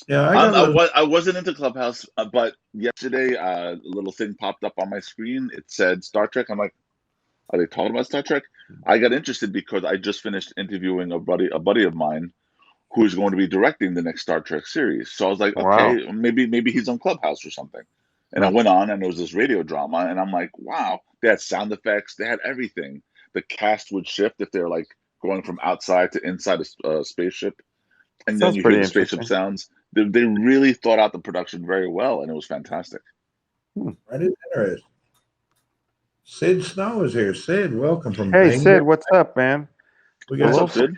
Yeah, I wasn't into Clubhouse, but yesterday a little thing popped up on my screen. It said Star Trek. I'm like, are they talking about Star Trek? I got interested because I just finished interviewing a buddy of mine who is going to be directing the next Star Trek series. So I was like, okay, wow. maybe he's on Clubhouse or something. And I went on, and there was this radio drama, and I'm like, wow, they had sound effects, they had everything. The cast would shift if they're like going from outside to inside a spaceship, and then you hear the spaceship sounds. They really thought out the production very well, and it was fantastic. That is interesting. Sid Snow is here. Sid, welcome from. Hey, Sid, what's up, man? What's up, Sid?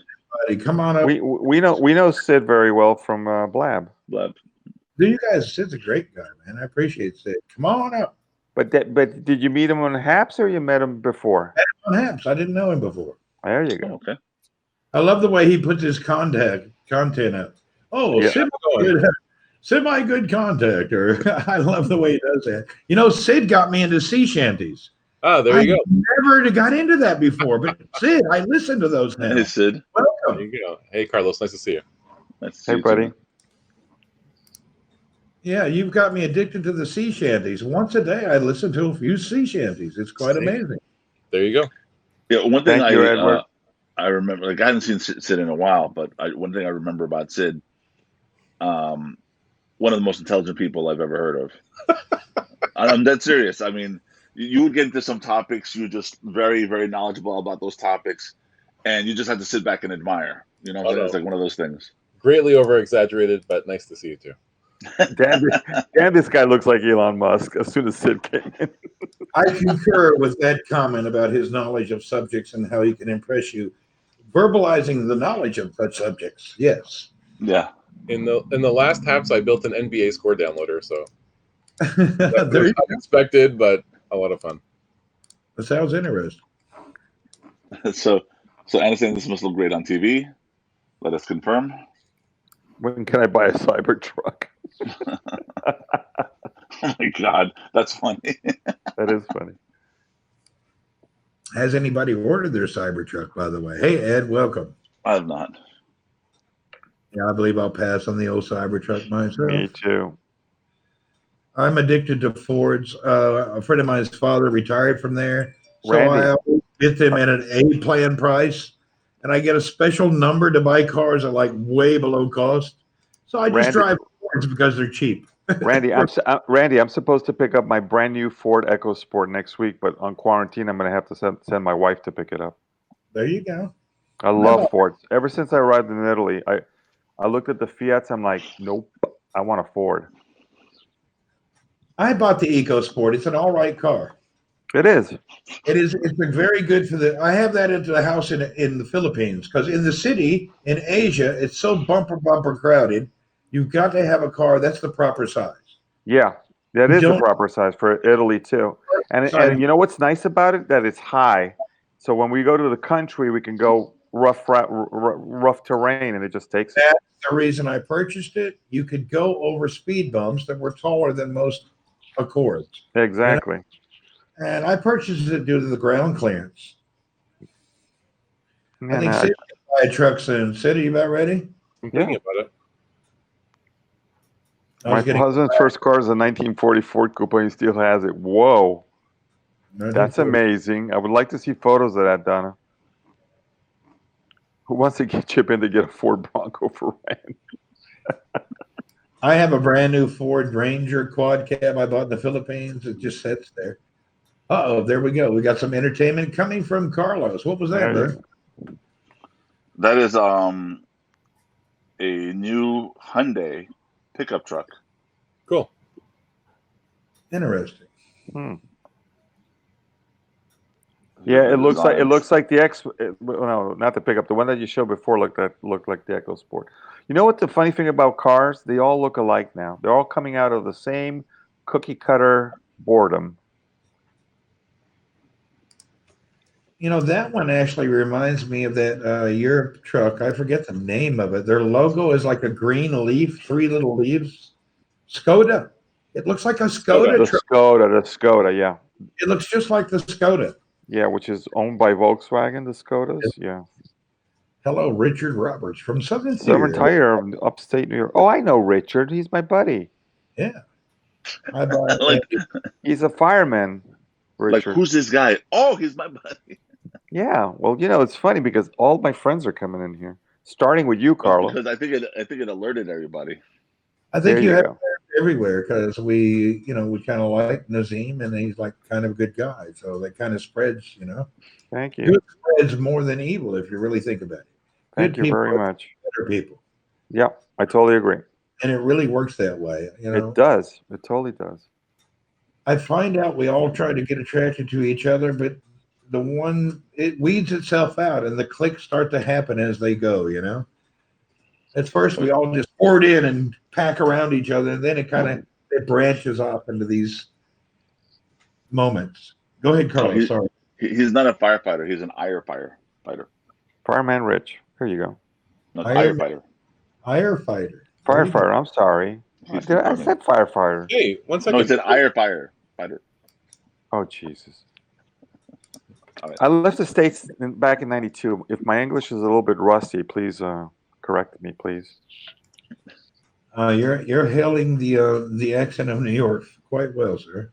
Come on up. We know Sid very well from Blab. Do you guys? Sid's a great guy, man. I appreciate Sid. Come on up. But did you meet him on Haps or you met him before? On Haps. I didn't know him before. There you go. Oh, okay. I love the way he puts his content out. Oh, yeah. Semi-good contactor. I love the way he does that. You know, Sid got me into sea shanties. Oh, there you go. Never got into that before, but Sid, I listen to those now. Hey, Sid. Welcome. There you go. Hey, Carlos. Nice to see you. Nice to see you, buddy. Too. Yeah, you've got me addicted to the sea shanties. Once a day, I listen to a few sea shanties. It's quite amazing. There you go. Yeah, one thing Edward. I remember, like I haven't seen Sid in a while, but one thing I remember about Sid, one of the most intelligent people I've ever heard of. I'm dead serious. I mean, you would get into some topics, you're just very, very knowledgeable about those topics, and you just have to sit back and admire. You know, it's like one of those things. Greatly over-exaggerated, but nice to see you too. Damn, this guy looks like Elon Musk as soon as Sid came in. I concur with that comment about his knowledge of subjects and how he can impress you. Verbalizing the knowledge of such subjects. Yes. Yeah. In the last Haps, I built an NBA score downloader, so that was unexpected, but a lot of fun. That sounds interesting. So Anderson, this must look great on TV. Let us confirm. When can I buy a Cybertruck? Oh my God, that's funny. That is funny. Has anybody ordered their Cybertruck, by the way? Hey, Ed, welcome. I have not. Yeah, I believe I'll pass on the old Cybertruck myself. Me too. I'm addicted to Fords. A friend of mine's father retired from there, so Randy. I always get them at an A plan price, and I get a special number to buy cars at like way below cost. So I just drive Fords because they're cheap. Randy, I'm supposed to pick up my brand new Ford EcoSport next week, but on quarantine, I'm going to have to send my wife to pick it up. There you go. I love Fords. Ever since I arrived in Italy, I looked at the Fiats. I'm like, nope. I want a Ford. I bought the EcoSport. It's an all right car. It is. It is. It's been very good for the. I have that into the house in the Philippines because in the city in Asia it's so bumper crowded. You've got to have a car that's the proper size. Yeah, that You is the don't- proper size for Italy too. And Size. you know what's nice about it? That it's high. So when we go to the country, we can go rough terrain, and it just takes it. That's the reason I purchased it. You could go over speed bumps that were taller than most Accords. Exactly. And I purchased it due to the ground clearance. I think And, Sid can buy a truck soon. Sid, are you about ready? I'm thinking about it. I my was getting- husband's first car is a 1940 Ford Coupe, and he still has it. Whoa, that's amazing. I would like to see photos of that, Donna. Who wants to chip in to get a Ford Bronco for rent? I have a brand new Ford Ranger quad cab I bought in the Philippines. It just sits there. Uh-oh, there we go. We got some entertainment coming from Carlos. What was that, There bud? That is a new Hyundai pickup truck. Cool. Interesting. Yeah, it looks Designs. like the X. No, not the pickup. The one that you showed before looked like the EcoSport. You know what the funny thing about cars? They all look alike now. They're all coming out of the same cookie cutter boredom. You know, that one actually reminds me of that Europe truck. I forget the name of it. Their logo is like a green leaf, 3 little leaves. Skoda. It looks like a Skoda The truck. Skoda, yeah. It looks just like the Skoda. Yeah, which is owned by Volkswagen, the Skodas. Yeah. Hello, Richard Roberts from Southern Southern Tier. Tire of upstate New York. Oh, I know Richard. He's my buddy. Yeah. I bought Like, He's a fireman, like, Richard. who's this guy? Oh, he's my buddy. Yeah. Well, you know, it's funny because all my friends are coming in here, starting with you, Carlo. Because I think it alerted everybody. I think There you you have go. everywhere because we kind of like Nazim and he's like kind of a good guy. So that kind of spreads, Thank you. Good spreads more than evil if you really think about it. Thank Good you people very are much. better people. Yep, I totally agree. And it really works that way. It does. It totally does. I find out we all try to get attracted to each other, but it weeds itself out and the clicks start to happen as they go, At first we all just poured in and pack around each other, and then it branches off into these moments. Go ahead, Carlos. Sorry. He's not a firefighter. He's an firefighter. Fireman Rich. Here you go. Not Iron- firefighter. Firefighter. Firefighter. I'm sorry. He's I said firefighter. Hey, 1 second. No, he said firefighter. Fighter. Oh, Jesus. All right. I left the States back in '92. If my English is a little bit rusty, please correct me, please. You're hailing the accent of New York quite well, sir.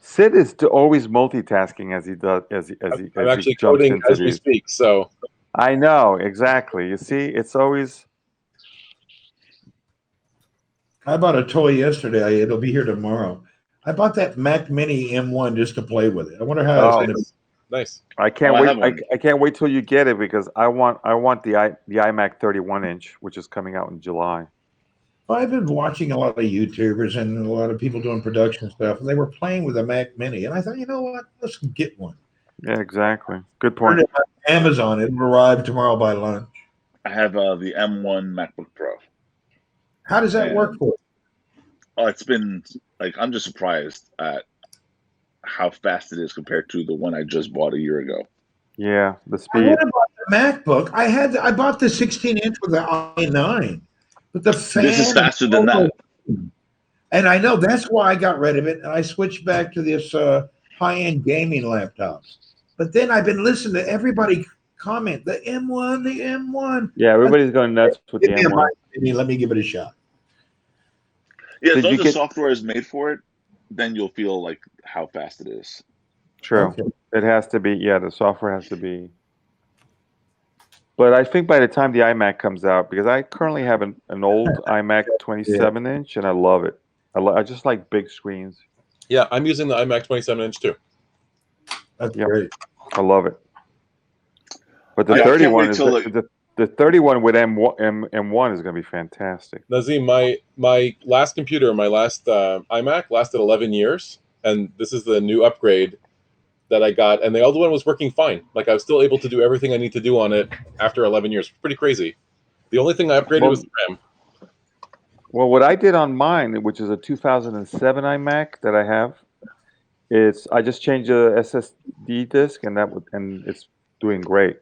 Sid is always multitasking as he does as he I'm actually jumps coding into as we these. speak. So I know exactly. You see, it's always. I bought a toy yesterday. It'll be here tomorrow. I bought that Mac Mini M1 just to play with it. I wonder how it's going to. nice. I can't Oh, I wait. have one. I can't wait till you get it because I want the iMac 31-inch, which is coming out in July. I've been watching a lot of YouTubers and a lot of people doing production stuff, and they were playing with a Mac Mini, and I thought, you know what? Let's get one. Yeah, exactly. Good Ordered point. it on Amazon. It'll arrive tomorrow by lunch. I have the M1 MacBook Pro. How does that And- work for you? Oh, it's been like I'm just surprised at how fast it is compared to the one I just bought a year ago. Yeah, the I speed. went and bought the MacBook. I bought the 16-inch with the i9, but the fan. This is faster than that. And I know that's why I got rid of it. And I switched back to this high-end gaming laptops. But then I've been listening to everybody comment, the M1, the M1. Yeah, everybody's going nuts with the Give me a M1. Mac Mini, let me give it a shot. Yeah, as Did long you as the get- software is made for it, then you'll feel like how fast it is. True. Okay. It has to be. Yeah, the software has to be. But I think by the time the iMac comes out, because I currently have an old iMac 27-inch, and I love it. I just like big screens. Yeah, I'm using the iMac 27-inch too. That's Yep. great. I love it. But the I can't 31 wait is till the the 31 with M1 is going to be fantastic. Nazim, my last computer, my last iMac lasted 11 years, and this is the new upgrade that I got, and the old one was working fine. Like I was still able to do everything I need to do on it after 11 years. Pretty crazy. The only thing I upgraded was the RAM. Well, what I did on mine, which is a 2007 iMac that I have, is I just changed the SSD disk, and it's doing great.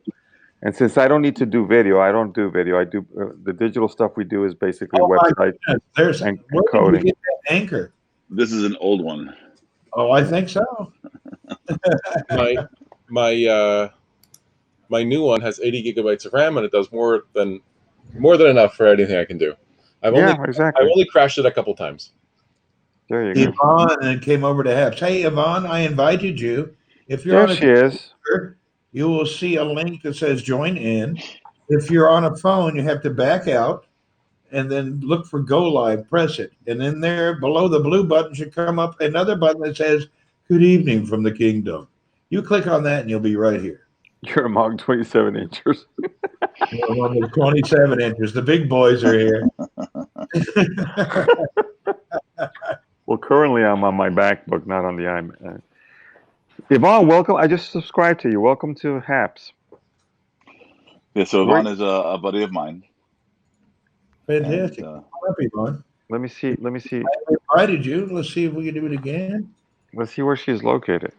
And since I don't need to do video, I don't do video. I do the digital stuff we do is basically website and where did you get that Anchor? This is an old one. Oh, I think so. My new one has 80 gigabytes of RAM, and it does more than enough for anything I can do. I've only crashed it a couple times. There you go. Yvonne came over to Haps. Hey, Yvonne, I invited you. If you're There she is. You will see a link that says join in. If you're on a phone, you have to back out and then look for go live, press it. And then there below the blue button should come up another button that says good evening from the kingdom. You click on that and you'll be right here. You're among 27 inches. On the 27 inches. The big boys are here. Well, currently I'm on my MacBook, not on the iMac. Yvonne, welcome. I just subscribed to you. Welcome to Haps. Yeah, so Yvonne is a buddy of mine. Fantastic. Come up, Yvonne. Let me see. I invited you. Let's see if we can do it again. Let's see where she's located.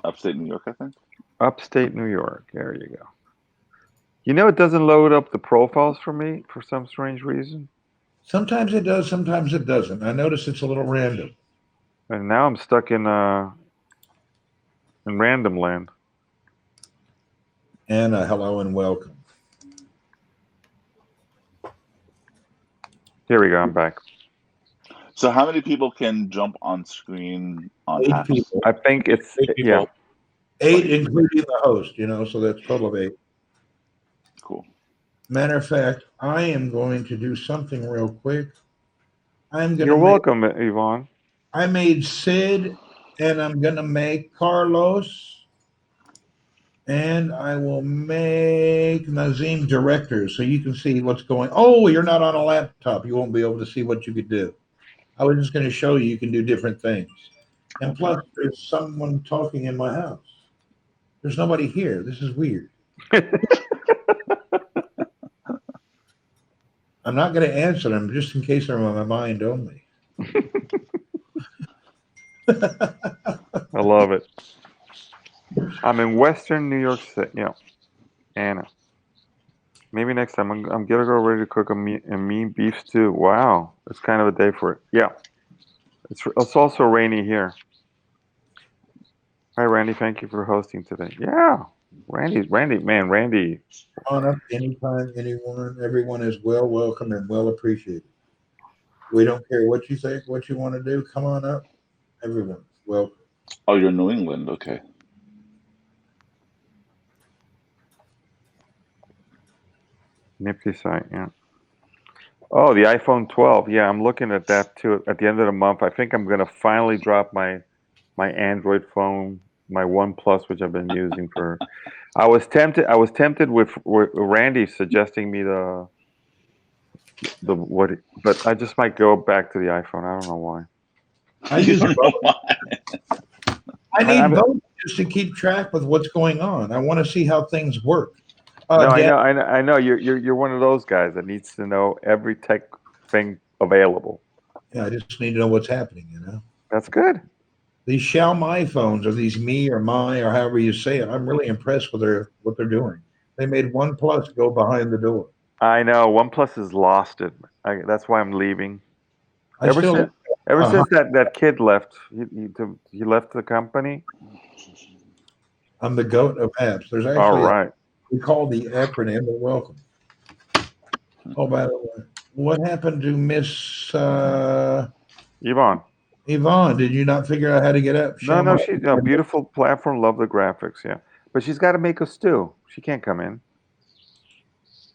Upstate New York, I think. Upstate New York. There you go. You know, it doesn't load up the profiles for me for some strange reason. Sometimes it does, sometimes it doesn't. I notice it's a little random. And now I'm stuck in random land. Anna, hello and welcome. Here we go. I'm back. So how many people can jump on screen on 8 Haps? people. I think it's 8 people. 8 including the host, so that's a total of 8. Cool. Matter of fact, I am going to do something real quick. You're welcome, Yvonne. I made Sid, and I'm going to make Carlos, and I will make Nazim directors so you can see what's going on. Oh, you're not on a laptop. You won't be able to see what you could do. I was just going to show you can do different things. And plus, there's someone talking in my house. There's nobody here. This is weird. I'm not going to answer them just in case they're on my mind only. I love it. I'm in Western New York City. Anna. Maybe next time I'm gonna go ready to cook a mean beef stew. Wow, it's kind of a day for it. Yeah, it's also rainy here. Hi, Randy. Thank you for hosting today. Yeah, Randy. On up anytime, anyone, everyone is welcome and well appreciated. We don't care what you think, what you want to do. Come on up, everyone. Welcome. Oh, you're in New England. Okay. Nifty site, yeah. Oh, the iPhone 12. Yeah, I'm looking at that too. At the end of the month, I think I'm gonna finally drop my Android phone, my OnePlus, which I've been using for. I was tempted with Randy suggesting me but I just might go back to the iPhone. I don't know why. I use both. I need both just to keep track with what's going on. I want to see how things work. No, I know. You're one of those guys that needs to know every tech thing available. Yeah, I just need to know what's happening. That's good. These Xiaomi phones, or these Mi or My, or however you say it, I'm really impressed with what they're doing. They made OnePlus go behind the door. I know OnePlus has lost it. That's why I'm leaving. Ever since that kid left, he left the company. I'm the goat of apps. There's actually all right. We call the acronym, but welcome. Oh, by the way, what happened to Miss Yvonne? Yvonne, did you not figure out how to get up? No, she's a beautiful platform. Love the graphics, yeah. But she's got to make a stew. She can't come in.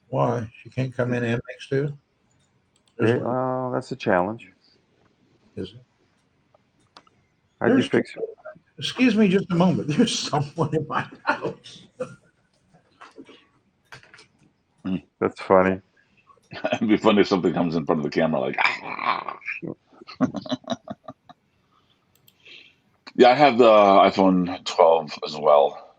Why? She can't come in and make stew? That's a challenge. Is it? How do you fix it? Excuse me just a moment. There's someone in my house. That's funny. It'd be funny if something comes in front of the camera like. Ah. Yeah, I have the iPhone 12 as well.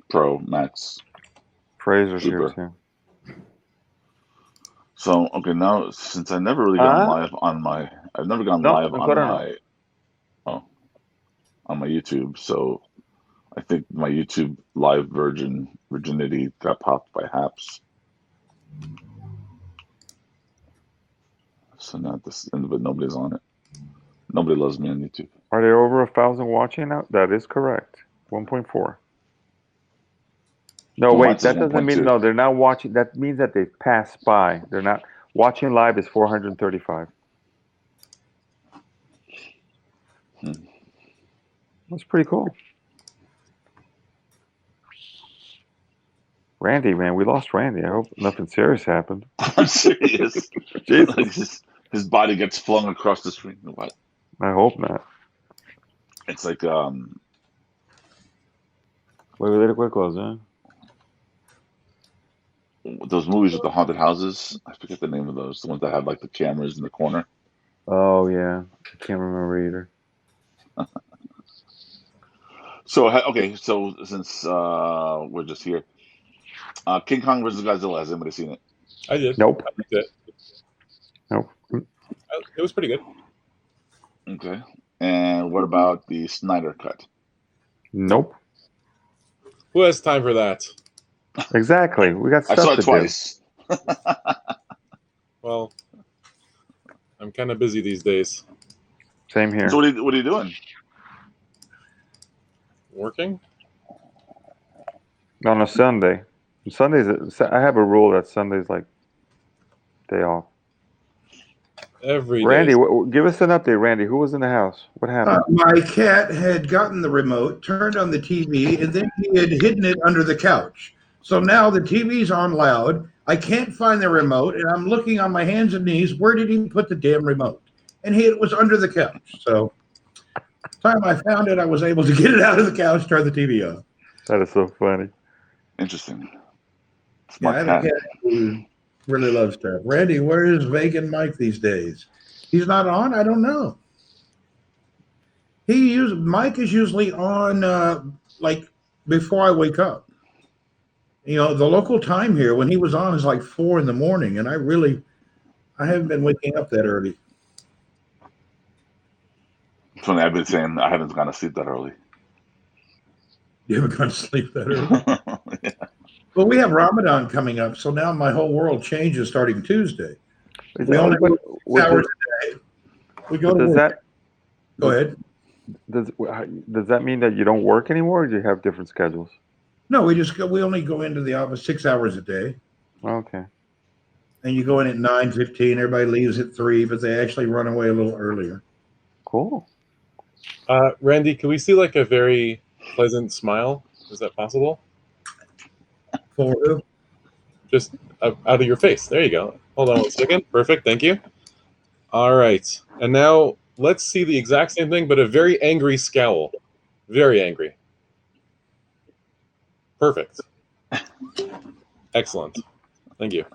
Pro Max. Fraser's here Super. too. So okay, now since I never really gone live on my, I've never gone live on my, on my YouTube. So I think my YouTube live virginity got popped by Haps. So now this, but nobody's on it. Nobody loves me on YouTube. Are there over 1,000 watching now? That is correct. 1.4. No, wait, that doesn't mean, no, they're not watching. That means that they passed by. They're not watching live is 435. That's pretty cool. Randy, man, we lost Randy. I hope nothing serious happened. I'm serious. Jesus. Like his body gets flung across the screen. What? I hope not. It's like Wait, really quick close, huh? Those movies with the haunted houses. I forget the name of those. The ones that have like the cameras in the corner. Oh yeah, I can't remember either. So okay, so since we're just here, King Kong versus Godzilla. Has anybody seen it? I did. Nope. I liked it. Nope. It was pretty good. Okay. And what about the Snyder Cut? Nope. Who has time for that? Exactly. We got stuff I saw to it twice. Well, I'm kind of busy these days. do. Same here. So what are you doing? Working? On a Sunday. Sundays, I have a rule that Sunday's like day off. Every day. Randy, give us an update, Randy. Who was in the house? What happened? My cat had gotten the remote, turned on the TV, and then he had hidden it under the couch. So now the TV's on loud. I can't find the remote, and I'm looking on my hands and knees. Where did he put the damn remote? And it was under the couch. So time I found it, I was able to get it out of the couch, turn the TV off. That is so funny. Interesting. Smart I have cat. A cat who really loves stuff. Randy, where is Vegan Mike these days? He's not on? I don't know. Mike is usually on like before I wake up. You know, the local time here when he was on is like 4 a.m, and I haven't been waking up that early. It's funny, I've been saying I haven't gone to sleep that early. You haven't gone to sleep that early? Yeah. Well, we have Ramadan coming up, so now my whole world changes starting Tuesday. We only go 6 hours a day. We go to work. Go ahead. Does that mean that you don't work anymore, or do you have different schedules? No, we only go into the office 6 hours a day. Okay. And you go in at 9:15. Everybody leaves at 3, but they actually run away a little earlier. Cool. Randy, can we see like a very pleasant smile? Is that possible? For who? Just out of your face. There you go. Hold on 1 second. Perfect. Thank you. All right. And now let's see the exact same thing, but a very angry scowl. Very angry. Perfect. Excellent. Thank you.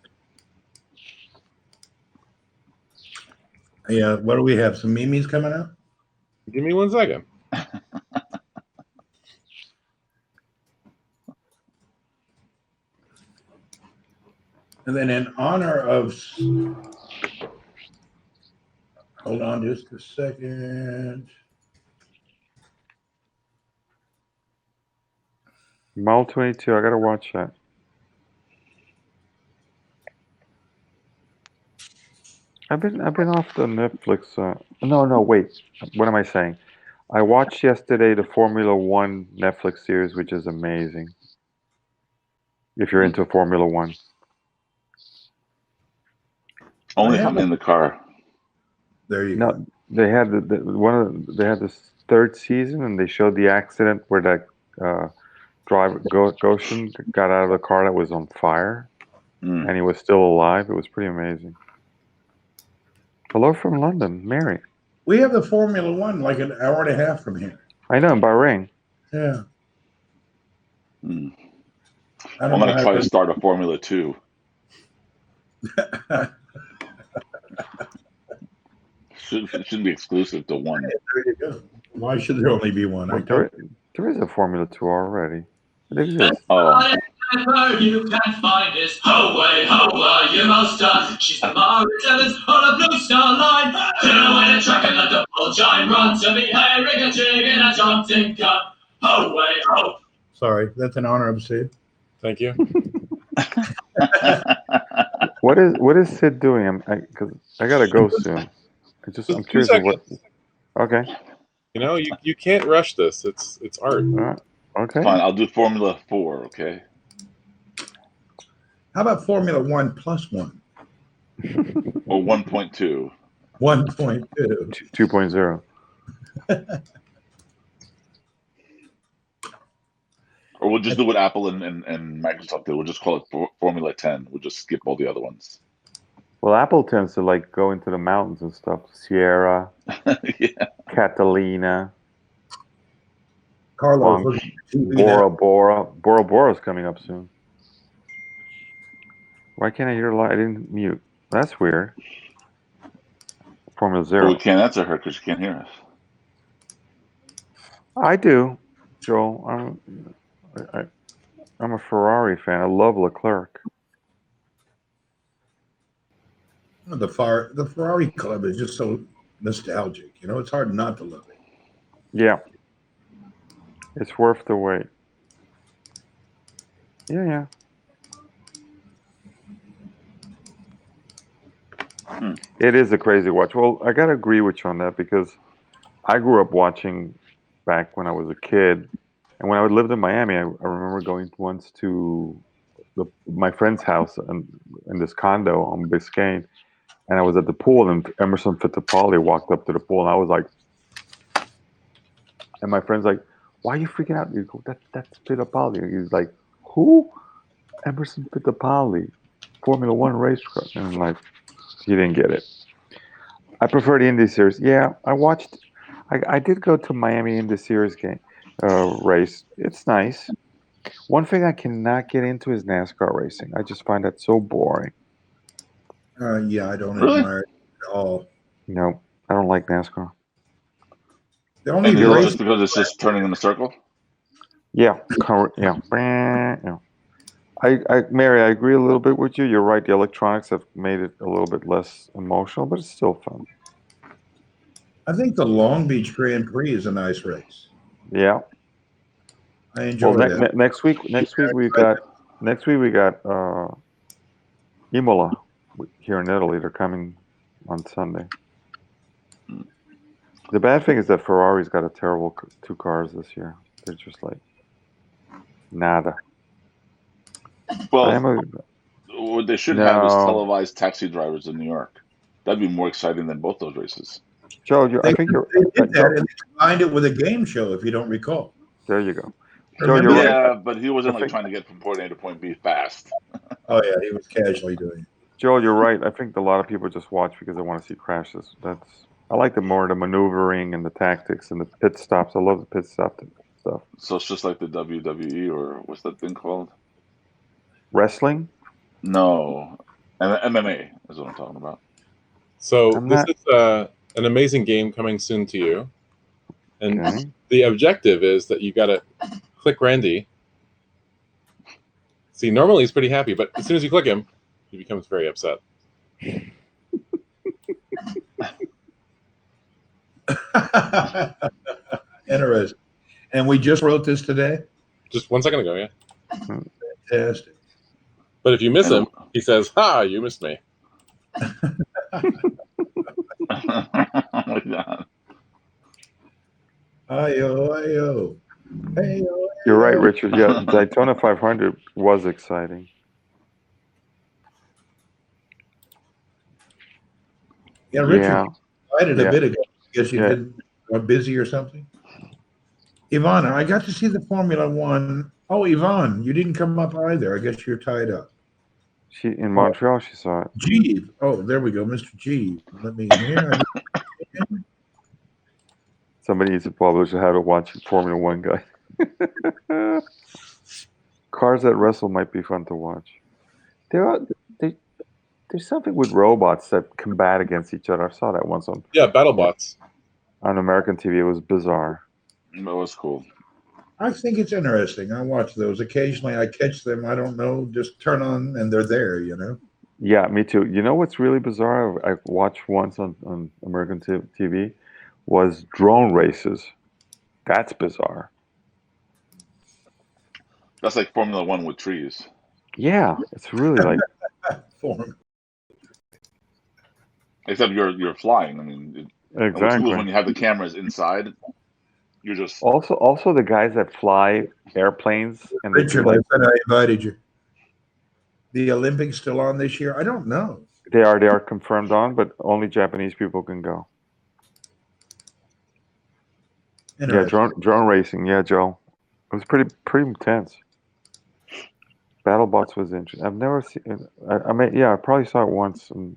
Yeah. What do we have? Some memes coming out? Give me 1 second. And then in honor of, hold on just a second. Mall 22, I gotta watch that. I've been off the Netflix. No, wait. What am I saying? I watched yesterday the Formula One Netflix series, which is amazing. If you're into Formula One. Only if I'm in the car. There you go. No, they had they had this third season, and they showed the accident where that driver Goshen got out of the car that was on fire, and he was still alive. It was pretty amazing. Hello from London, Mary. We have the Formula One like an hour and a half from here. I know, in Bahrain. Yeah. Hmm. I I'm don't know gonna how try to to- start a Formula 2. Shouldn't be exclusive to one. There you go. Why should there only be one? Well, there is a Formula 2 already. It exists. Oh, You can find this. Ho way, you must she's the Maritellers on a Blue Star Line. Away the track and let the bull giant run to be herring a jig in a Johnson cut. Ho way, ho. Sorry, that's an honor of Sid. Thank you. What is Sid doing? Because I gotta go soon. I'm curious of what. Okay. You know, you can't rush this. It's art. Okay. Fine, I'll do Formula 4, okay? How about Formula 1 plus 1? Or 1.2. 1.2. 2.0. Or we'll just do what Apple and Microsoft did. We'll just call it Formula 10. We'll just skip all the other ones. Well, Apple tends to like go into the mountains and stuff. Sierra, Yeah. Catalina, Carlos, Bora Bora. Bora Bora's coming up soon. Why can't I hear a lot? I didn't mute. That's weird. Formula 0. Well, we can't answer her because she can't hear us. I do, Joel. I'm a Ferrari fan. I love Leclerc. The Ferrari club is just so nostalgic. You know, it's hard not to love it. Yeah. It's worth the wait. Yeah. It is a crazy watch. Well, I gotta agree with you on that because I grew up watching back when I was a kid, and when I lived in Miami, I remember going once to my friend's house in this condo on Biscayne, and I was at the pool, and Emerson Fittipaldi walked up to the pool, and I was like, and my friend's like, "Why are you freaking out?" You go, "That's Fittipaldi." He's like, "Who?" Emerson Fittipaldi, Formula 1 race car, and I'm like, he didn't get it. I prefer the Indy Series. Yeah, I watched. I did go to Miami Indy Series game race. It's nice. One thing I cannot get into is NASCAR racing. I just find that so boring. Yeah, I don't Really? admire it at all. No, I don't like NASCAR. The only And race, just because it's just turning in a circle? Yeah, yeah. Mary, I agree a little bit with you. You're right. The electronics have made it a little bit less emotional, but it's still fun. I think the Long Beach Grand Prix is a nice race. Yeah. I enjoy that. Next week we got Imola here in Italy. They're coming on Sunday. The bad thing is that Ferrari's got a terrible 2 cars this year. They're just like nada. Well, what they should have is televised taxi drivers in New York. That'd be more exciting than both those races. Joe, I think you're. They did that, and they combined it with a game show, if you don't recall. There you go. Joe, you're right. Yeah, right. but he wasn't like trying to get from point A to point B fast. Oh yeah, he was casually doing it. Joel, you're right. I think a lot of people just watch because they want to see crashes. I like the maneuvering and the tactics and the pit stops. I love the pit stop stuff. So it's just like the WWE, or what's that thing called? Wrestling? No, MMA is what I'm talking about. So this is an amazing game coming soon to you, and the objective is that you got to click Randy. See, normally he's pretty happy, but as soon as you click him, he becomes very upset. Interesting. And we just wrote this today? Just 1 second ago, yeah. Fantastic. But if you miss him, he says, "Ha, you missed me." Oh my God. Ayo, ayo. Hey, you're right, Richard. Yeah, Daytona 500 was exciting. Yeah, Richard, you invited a bit ago. I guess you didn't got busy or something. Ivana, I got to see the Formula 1. Oh, Yvonne, you didn't come up either. I guess you're tied up. She in Montreal. She saw it. Jeeve. Oh, there we go, Mr. Jeeve. Let me hear. Somebody needs to publish how to watch Formula 1 guy. Cars that wrestle might be fun to watch. There's something with robots that combat against each other. I saw that once on BattleBots. American TV. It was bizarre. That was cool. I think it's interesting. I watch those. Occasionally I catch them. I don't know, just turn on and they're there, you know? Yeah, me too. You know what's really bizarre? I watched once on American TV was drone races. That's bizarre. That's like Formula One with trees. Yeah, it's really like Form. Except you're flying. I mean, what's cool is when exactly. you have the cameras inside, you're just Also the guys that fly airplanes and they do Richard, like I said I invited you. The Olympics still on this year? I don't know. they are confirmed on, but only Japanese people can go. Yeah, drone racing. Yeah, Joe, it was pretty intense. BattleBots was interesting. I've never seen. I mean, yeah, I probably saw it once, and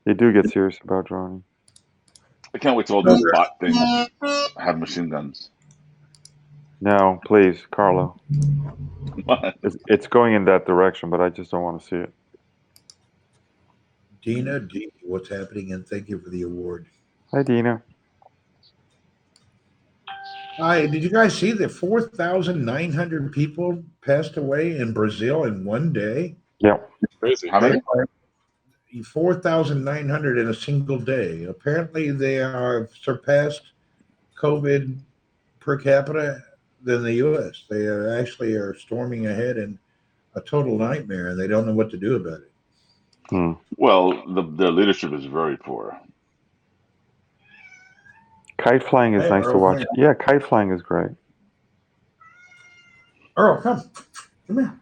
they do get serious about droning. I can't wait till all those bot things have machine guns. No, please, Carlo. What? It's going in that direction, but I just don't want to see it. Dina D, what's happening? And thank you for the award. Hi, Dina. Hi, did you guys see that 4,900 people passed away in Brazil in one day? Yeah. Crazy. How many? 4,900 in a single day. Apparently, they have surpassed COVID per capita than the U.S. They actually are storming ahead in a total nightmare, and they don't know what to do about it. Well, the leadership is very poor. Kite flying is Hey, nice to Earl, watch. come Yeah, kite flying is great. Earl, come here.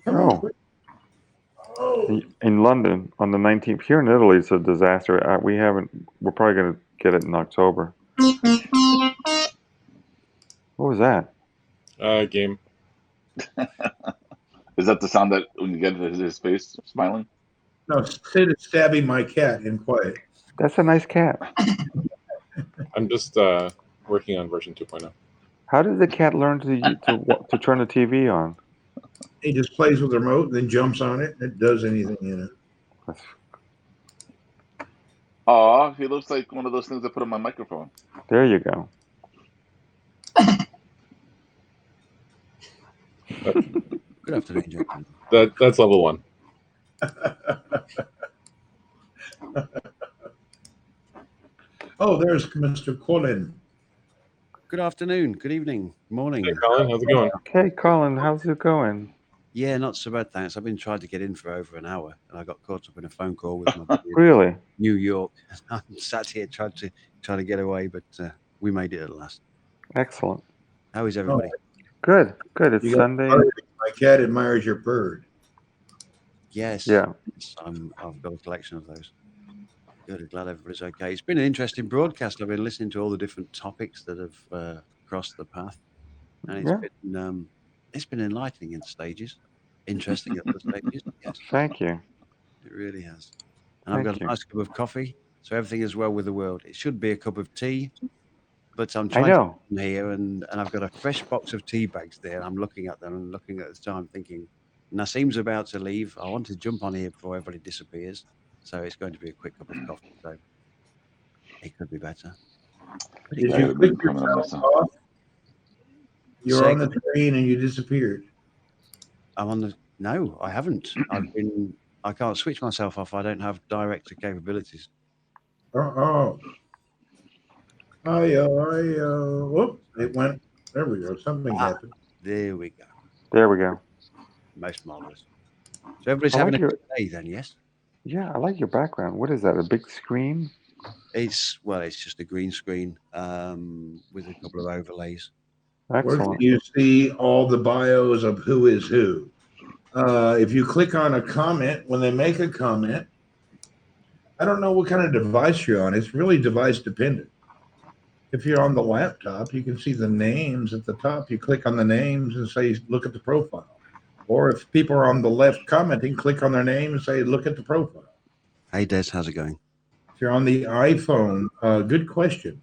Come Oh. on, quick. Oh, In London on the 19th. Here in Italy, it's a disaster. We're probably going to get it in October. What was that? Game. Is that the sound that when you get his face smiling? no, Sid is stabbing my cat in quiet. That's a nice cat. I'm just working on version 2.0. How did the cat learn to turn the TV on? He just plays with the remote and then jumps on it, and it does anything, you know. Oh, he looks like one of those things I put on my microphone. There you go. Good afternoon, gentlemen. That's level 1. Oh, there's Mr. Colin. Good afternoon. Good evening. Morning. Hey, Colin, how's it going? Okay, Colin, how's it going? Yeah, not so bad, thanks. I've been trying to get in for over an hour, and I got caught up in a phone call with my buddy in Really? New York. I'm sat here trying to get away, but we made it at last. Excellent. How is everybody? Good. It's You got Sunday. My cat admires your bird. Yes. Yeah. I've got a collection of those. Good. Glad everybody's okay. It's been an interesting broadcast. I've been listening to all the different topics that have crossed the path, and it's been enlightening in stages, interesting at the stages. Yes, Thank you. it really has. And I've got a nice cup of coffee, so everything is well with the world. It should be a cup of tea, but I'm trying to come here, and I've got a fresh box of tea bags there. I'm looking at them and looking at the time, thinking Nassim's about to leave. I want to jump on here before everybody disappears. So it's going to be a quick cup of coffee. So it could be better. Did you click yourself off? You're on the train and you disappeared. No, I haven't. I can't switch myself off. I don't have director capabilities. Whoop, it went. There we go. Something happened. There we go. There we go. Most marvelous. So everybody's having a good day then, yes? Yeah, I like your background. What is that? A big screen? It's just a green screen with a couple of overlays. Excellent. Where you see all the bios of who is who. If you click on a comment, when they make a comment, I don't know what kind of device you're on. It's really device dependent. If you're on the laptop, you can see the names at the top. You click on the names and say, look at the profile. Or if people are on the left commenting, click on their name and say, look at the profile. Hey, Des, how's it going? If you're on the iPhone, good question.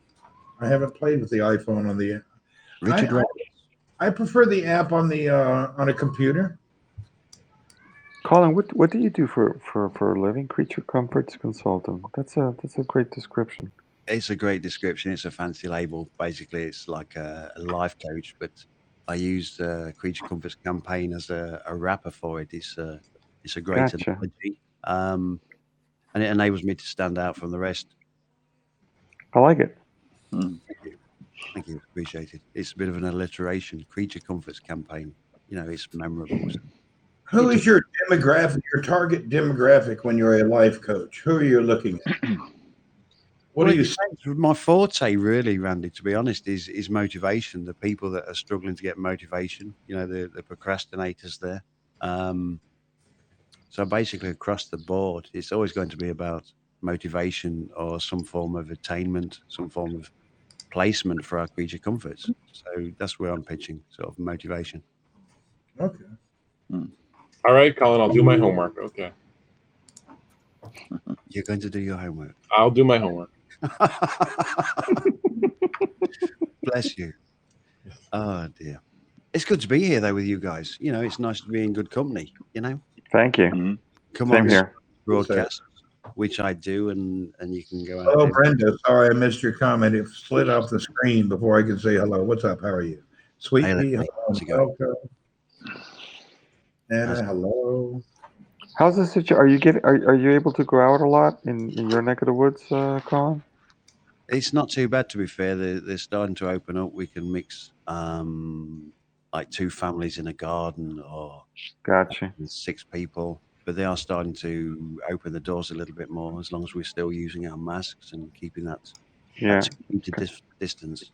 I haven't played with the iPhone on the... Richard, I prefer the app on a computer. Colin, what do you do for a living? Creature comforts consultant. That's a great description. It's a great description. It's a fancy label. Basically, it's like a life coach, but I use Creature Comforts campaign as a wrapper for it. It's a great analogy, and it enables me to stand out from the rest. I like it. Thank you. Appreciate it. It's a bit of an alliteration. Creature Comforts campaign. It's memorable. Who is your demographic, your target demographic when you're a life coach? Who are you looking at? What do you say? My forte, really, Randy, to be honest, is motivation. The people that are struggling to get motivation, the procrastinators there. So basically, across the board, it's always going to be about motivation or some form of attainment, some form of placement for our Creature Comforts. So that's where I'm pitching, sort of motivation. Okay. All right, Colin, I'll do my homework. Okay. You're going to do your homework. I'll do my homework. Bless you. Oh dear. It's good to be here though with you guys. It's nice to be in good company. Thank you. Come Same on, here. broadcast, which I do, and you can go out. Hello, Brenda. Sorry I missed your comment. It slid off the screen before I could say hello. What's up? How are you? Sweetie, hello. Welcome. Anna, hello. How's the situation? Are you able to go out a lot in your neck of the woods, Colin? It's not too bad, to be fair. They're starting to open up. We can mix like 2 families in a garden or Gotcha. 6 people, but they are starting to open the doors a little bit more as long as we're still using our masks and keeping that distance.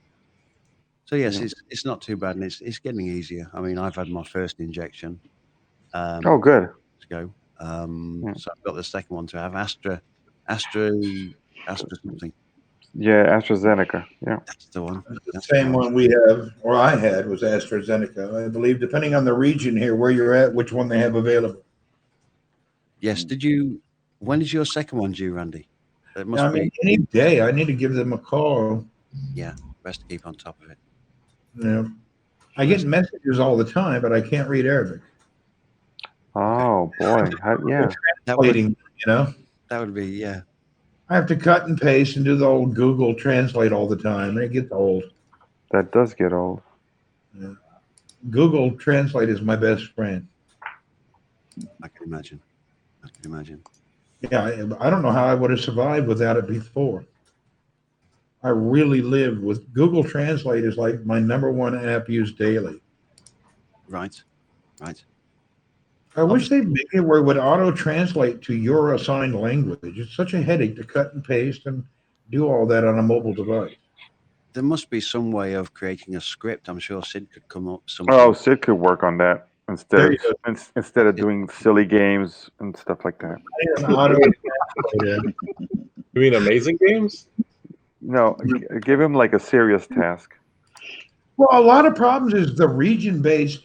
So yes, it's not too bad, and it's getting easier. I mean, I've had my first injection. Oh, good. Go. So I've got the second one to have Astra something. Yeah, AstraZeneca. Yeah, that's the one. The same one we have, or I had, was AstraZeneca. I believe, depending on the region here where you're at, which one they have available. Yes. When is your second one due, Randy? It must be any day. I need to give them a call. Yeah, best to keep on top of it. I get messages all the time, but I can't read Arabic. Oh boy, yeah. Translating, That would be I have to cut and paste and do the old Google Translate all the time, and it gets old. That does get old. Yeah. Google Translate is my best friend. I can imagine. Yeah, I don't know how I would have survived without it before. I really lived with Google Translate is like my #1 app used daily. Right. I wish they'd make it where it would auto-translate to your assigned language. It's such a headache to cut and paste and do all that on a mobile device. There must be some way of creating a script. I'm sure Sid could come up. Oh, Sid could work on that instead of doing silly games and stuff like that. You mean amazing games? No, give him like a serious task. Well, a lot of problems is the region-based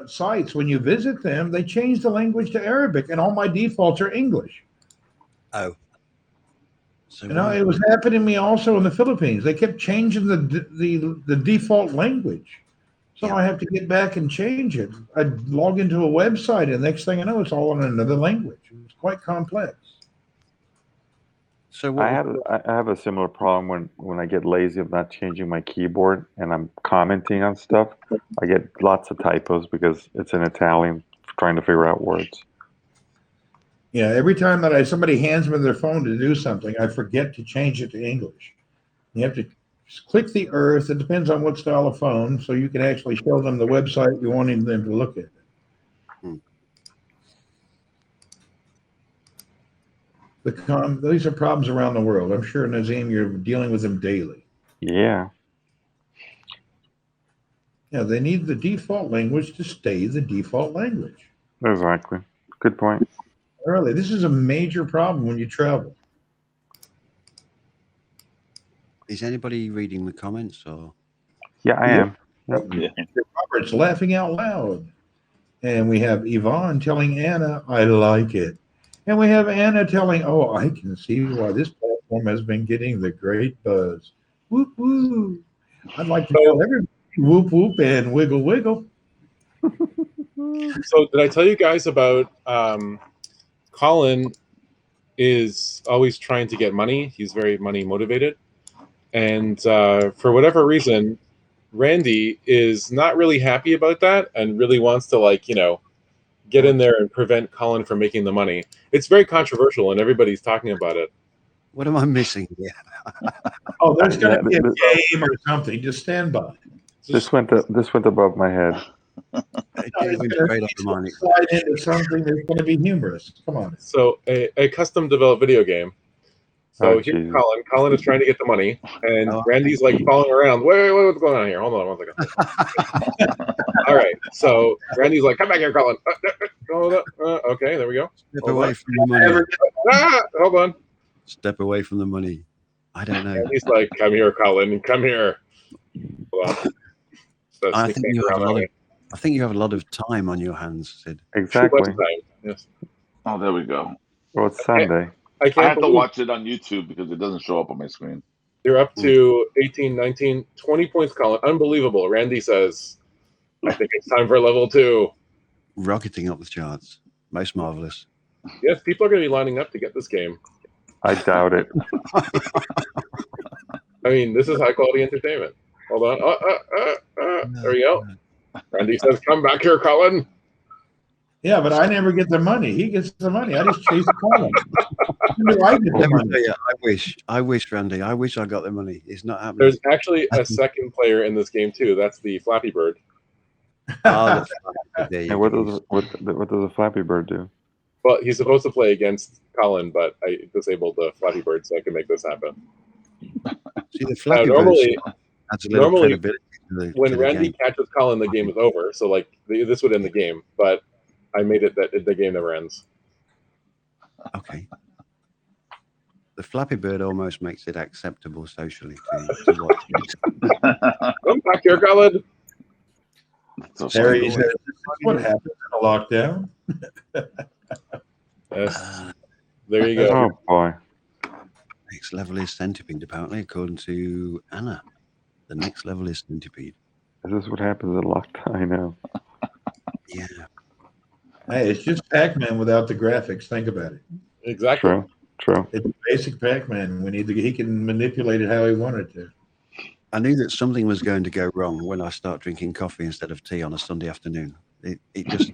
sites. When you visit them, they change the language to Arabic, and all my defaults are English. Oh. So it was happening to me also in the Philippines. They kept changing the default language. So I have to get back and change it. I log into a website, and next thing I know, it's all in another language. It's quite complex. So I have a similar problem when I get lazy of not changing my keyboard and I'm commenting on stuff. I get lots of typos because it's in Italian, trying to figure out words. Yeah, every time that somebody hands me their phone to do something, I forget to change it to English. You have to click the earth. It depends on what style of phone, so you can actually show them the website you want them to look at. These are problems around the world. I'm sure, Nazim, you're dealing with them daily. Yeah. Yeah, they need the default language to stay the default language. Exactly. Good point. Really, this is a major problem when you travel. Is anybody reading the comments or? Yeah, I am. Yeah. Robert's laughing out loud. And we have Yvonne telling Anna, I like it. And we have Anna telling, oh, I can see why this platform has been getting the great buzz. Woo woo. I'd like to tell everybody Whoop whoop and wiggle wiggle. So did I tell you guys about Colin is always trying to get money. He's very money motivated. And for whatever reason, Randy is not really happy about that and really wants to, like, you know, get in there and prevent Colin from making the money. It's very controversial and everybody's talking about it. What am I missing here? Oh, there's going to be a game or something. Just stand by. This went above my head. It went straight off the money. Slide into something that's going to be humorous. Come on. So a custom developed video game. So Oh, here's Jesus. Colin. Colin is trying to get the money, and Oh. Randy's like following around. Wait, what's going on here? Hold on 1 second. All right. So Randy's like, come back here, Colin. Hold up. Okay, there we go. Step Hold away on. from the money. Hold on. Step away from the money. I don't know. And he's like, come here, Colin. Come here. Hold on. So I sneak think back you have around a lot that of. way. I think you have a lot of time on your hands, Sid. Too Exactly. much time. Yes. Oh, there we go. Well, it's Sunday. I I can't have to believe watch it on YouTube because it doesn't show up on my screen. you're up to 18, 19, 20 points, Colin. Unbelievable. Randy says, I think it's time for level 2. Rocketing up the charts. Most marvelous. Yes, people are going to be lining up to get this game. I doubt it. I mean, this is high quality entertainment. Hold on. There we go. Randy says, come back here, Colin. Yeah, but I never get the money. He gets the money. I just chase Colin. When do I get the Let me money? tell you, I wish, Randy. I wish I got the money. It's not happening. There's actually a second player in this game, too. That's the Flappy Bird. Oh, there you And what go. does a Flappy Bird do? Well, he's supposed to play against Colin, but I disabled the Flappy Bird so I can make this happen. See, the Flappy normally- Bird adds a little normally, credibility to the, When to the Randy game. catches Colin, the game is over. So, like, this would end the game. But I made it that the game never ends. Okay. The Flappy Bird almost makes it acceptable socially to watch. Come back here, Colin. That's so There funny. he says, this is what happens in a lockdown. Yes. There you go. Oh boy. Next level is Centipede, apparently, according to Anna. The next level is Centipede. Is this what happens in lockdown? I know. Yeah. Hey, it's just Pac-Man without the graphics. Think about it. Exactly. True. It's basic Pac-Man. He can manipulate it how he wanted to. I knew that something was going to go wrong when I start drinking coffee instead of tea on a Sunday afternoon. It just,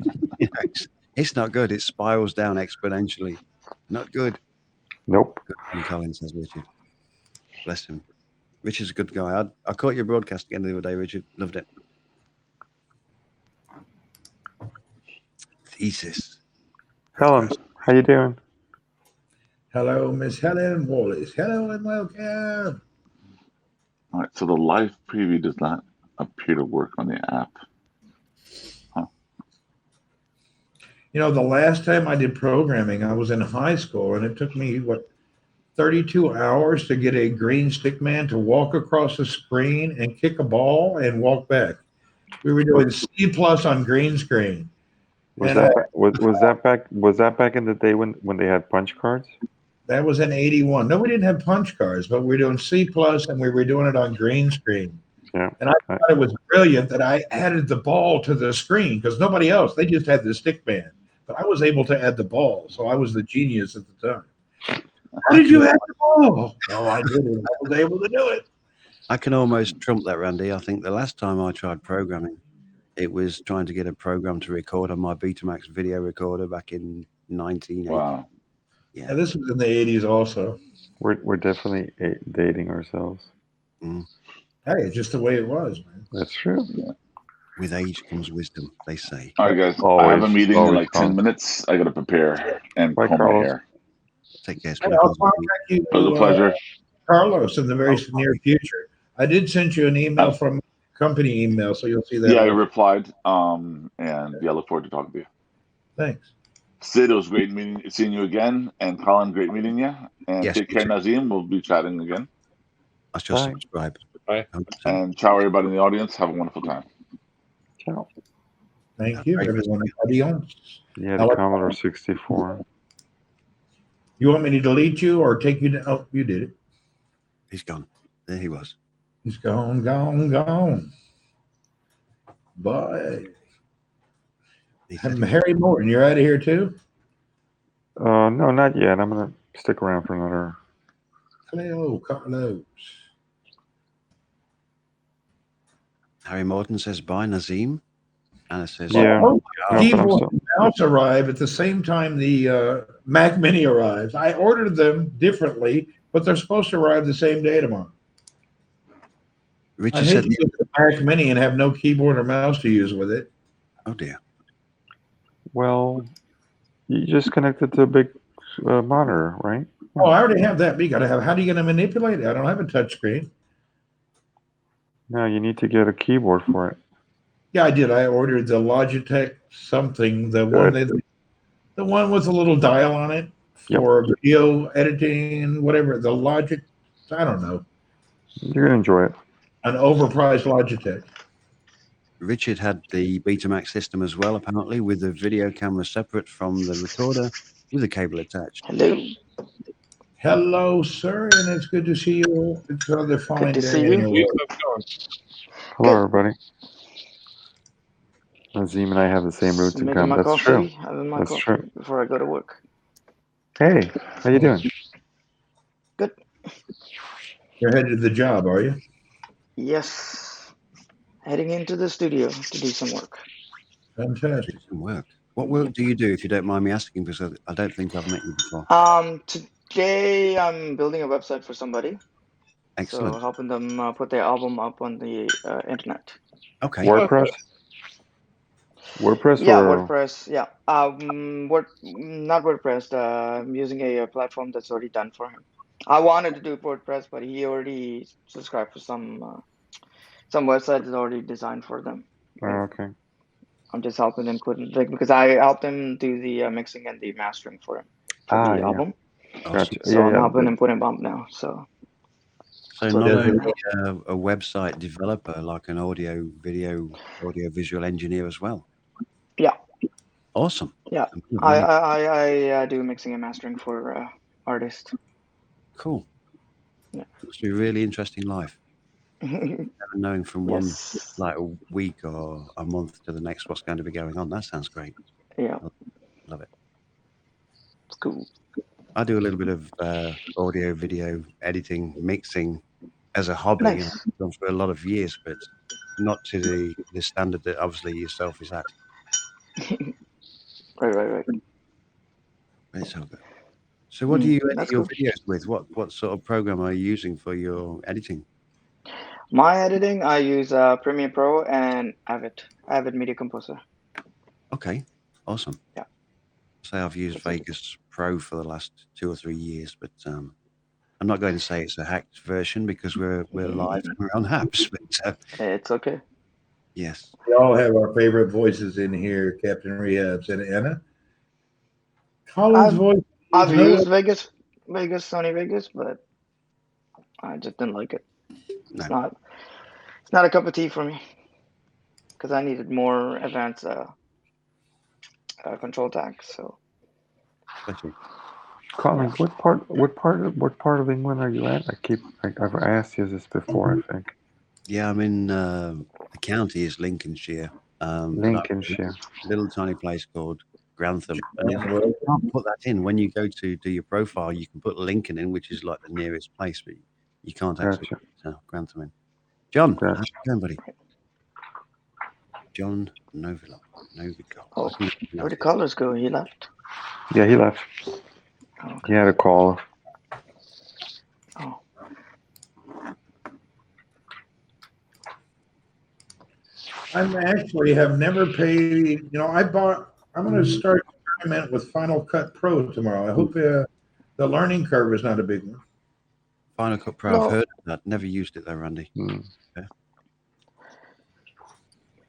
it's not good. It spirals down exponentially. Not good. Nope. Good from Colin, says Richard. Bless him. Richard's a good guy. I caught your broadcast again the other day, Richard. Loved it. Thesis. Helen, how you doing? Hello, Miss Helen Wallace. Hello and welcome. All right, so the live preview does not appear to work on the app. You know, the last time I did programming, I was in high school, and it took me, 32 hours to get a green stick man to walk across the screen and kick a ball and walk back. We were doing C+ on green screen. Was And that back in the day when they had punch cards? that was in 81. No, we didn't have punch cards, but we were doing C+, and we were doing it on green screen. Yeah. And I thought it was brilliant that I added the ball to the screen because nobody else, they just had the stick man. But I was able to add the ball, so I was the genius at the time. How did you add the ball? Oh, I did it. I was able to do it. I can almost trump that, Randy. I think the last time I tried programming, it was trying to get a program to record on my Betamax video recorder back in 1980. Wow. Yeah, Yeah. this was in the 80s also. We're definitely dating ourselves. Mm. Hey, it's just the way it was, man. That's true. With age comes wisdom, they say. All right, guys. I Always- have a meeting in always like 10 fun. minutes. I got to prepare and Bye, comb my Carlos. hair. Take care. Hey, I'll contact you, It was a pleasure. Carlos, in the very near future. I did send you an email from company email, so you'll see that. Yeah, I replied. And yeah, I look forward to talking to you. Thanks. Sid, it was great seeing you again. And Colin, great meeting you. And Yes, take you care, too. Nazim. We'll be chatting again. I shall Bye. subscribe. Bye. 100%. And ciao, everybody in the audience. Have a wonderful time. Ciao. Thank you, everyone. Adios. Yeah, I the like- Commodore 64. You want me to delete you or take you down? Oh, you did it. He's gone. There he was. He's gone, gone, gone. Bye. Harry Morton, you're out of here too? No, not yet. I'm gonna stick around for another. Hello, Carlos. Harry Morton says bye, Nazim. Anna says, Yeah. Keyboard and mouse arrive at the same time the Mac Mini arrives. I ordered them differently, but they're supposed to arrive the same day tomorrow. Richard I hate said, to get the Mac Mini and have no keyboard or mouse to use with it. oh dear. Well, you just connected to a big monitor, right? Oh, I already have that. But you got to have. How do you going to manipulate it? I don't have a touch screen. No, you need to get a keyboard for it. Yeah, I did. I ordered the Logitech something, the one with a little dial on it for video editing and whatever. The Logic, I don't know. You're gonna enjoy it. An overpriced Logitech. Richard had the Betamax system as well, apparently, with the video camera separate from the recorder with a cable attached. Hello. Hello, sir, and it's good to see you. It's another fine Good to day. see you. Hello, everybody. Nazim and I have the same roots in common. That's true. That's true. Before I go to work. Hey, how you doing? Good. You're headed to the job, are you? Yes. Heading into the studio to do some work. Fantastic. Some work. What work do you do, if you don't mind me asking? Because I don't think I've met you before. Today I'm building a website for somebody. Excellent. So helping them put their album up on the internet. Okay. WordPress? WordPress? Yeah, or... WordPress. Yeah. Not WordPress. I'm using a platform that's already done for him. I wanted to do WordPress, but he already subscribed for some website that's already designed for them. Oh, okay. I'm just helping him because I helped him do the mixing and the mastering for him for the album. Gotcha. So I'm helping him put him up now. So not only a website developer, like an audio visual engineer as well. Yeah. Awesome. Yeah. I do mixing and mastering for artists. Cool. Yeah. Must be a really interesting life. Never knowing from one like a week or a month to the next what's going to be going on. That sounds great. Yeah. Love it. It's cool. I do a little bit of audio, video editing, mixing as a hobby. Nice. I've done for a lot of years, but not to the standard that obviously yourself is at. Right. It's all good. So what do you edit your videos with? What sort of program are you using for your editing? My editing, I use Premiere Pro and Avid Media Composer. Okay, awesome. Yeah. So I've used Vegas Pro for the last 2 or 3 years, but I'm not going to say it's a hacked version because we're live and we're on apps. But it's okay. Yes. We all have our favorite voices in here, Captain Rehabs and Anna. Colin's voice. I've used Sony Vegas, but I just didn't like it. It's not a cup of tea for me because I needed more advanced control tags. So, Colin, what part of England are you at? I've asked you this before, I think. Yeah, I'm in the county is Lincolnshire. Lincolnshire. Little tiny place called Grantham. And you can't put that in. When you go to do your profile, you can put Lincoln in, which is like the nearest place, but you can't actually put Grantham in. John, how's it going, buddy? John Novico. Oh, where did Carlos go? He left? Yeah, he left. Okay. He had a call. Oh. I actually have never paid, I'm going to start experiment with Final Cut Pro tomorrow. I hope the learning curve is not a big one. Final Cut Pro, I've heard of that. Never used it though, Randy. Okay.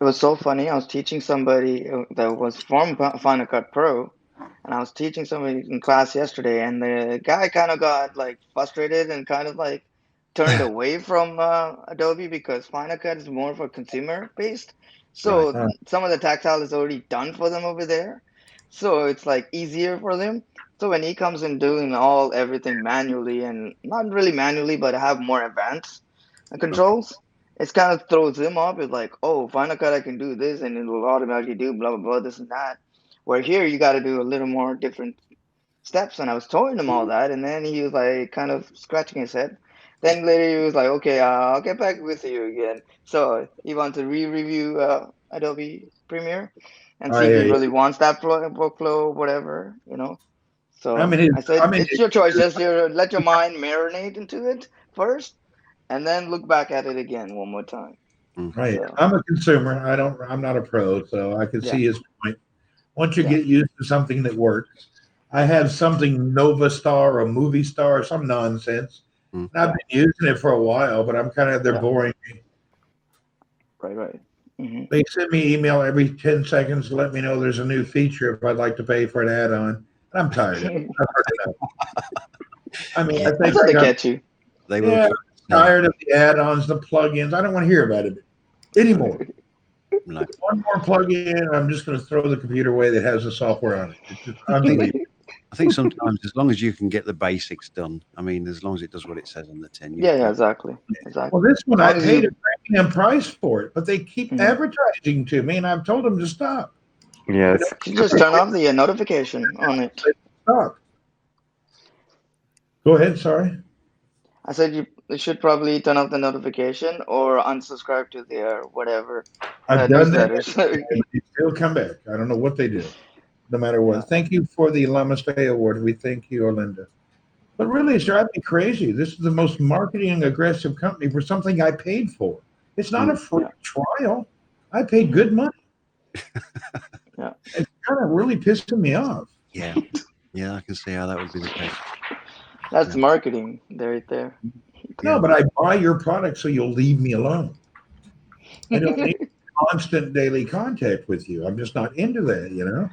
It was so funny. I was teaching somebody that was from Final Cut Pro, and I was teaching somebody in class yesterday, and the guy kind of got like frustrated and kind of like turned away from Adobe because Final Cut is more of a consumer based. So some of the tactile is already done for them over there. So it's like easier for them. So when he comes in doing everything manually, and not really manually, but have more advanced controls, it kind of throws him off. It's like, oh, Final Cut, I can do this, and it will automatically do blah blah blah, this and that. Where here you got to do a little more different steps, and I was telling him all that, and then he was like kind of scratching his head. Then later he was like, okay, I'll get back with you again. So he wants to re-review Adobe Premiere and see if he really wants that workflow, whatever, you know. So I said, it's your choice. Just let your mind marinate into it first, and then look back at it again one more time. Right. So, I'm a consumer. I'm not a pro, so I can see his point. Once you get used to something that works, I have something Nova Star or Movie Star or some nonsense. And I've been using it for a while, but I'm kind of, they're boring me. Right. Mm-hmm. They send me email every 10 seconds to let me know there's a new feature if I'd like to pay for an add-on. I'm tired of it. I've heard enough. I mean, I think they get you. They will. Tired of the add-ons, the plugins. I don't want to hear about it anymore. No. One more plug-in, I'm just going to throw the computer away that has the software on it. It's just unbelievable. I think sometimes, as long as you can get the basics done, I mean, as long as it does what it says on the tin. Yeah, exactly. Well, this one I paid a premium price for it, but they keep advertising to me, and I've told them to stop. Yes. You just turn off the notification on it. Stop. Go ahead. Sorry. I said you should probably turn off the notification or unsubscribe to their whatever. I've done that. They still come back. I don't know what they do, no matter what. Yeah. Thank you for the Namaste Award. We thank you, Orlinda. But really, it's driving me crazy. This is the most marketing aggressive company for something I paid for. It's not a free trial. I paid good money. It's kind of really pissing me off. Yeah, I can see how that would be the case. That's marketing right there. No, but I buy your product so you'll leave me alone. I don't need constant daily contact with you. I'm just not into that, you know?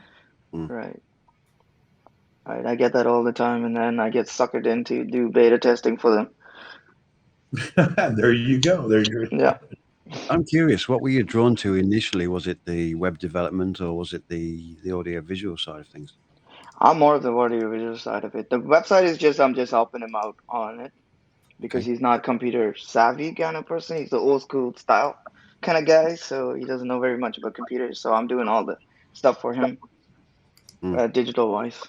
Right. I get that all the time, and then I get suckered in to do beta testing for them. There you go. Yeah. I'm curious, what were you drawn to initially? Was it the web development or was it the audio-visual side of things? I'm more of the audio-visual side of it. The website is just, I'm just helping him out on it because he's not computer savvy kind of person. He's the old school style kind of guy, so he doesn't know very much about computers. So I'm doing all the stuff for him, digital-wise.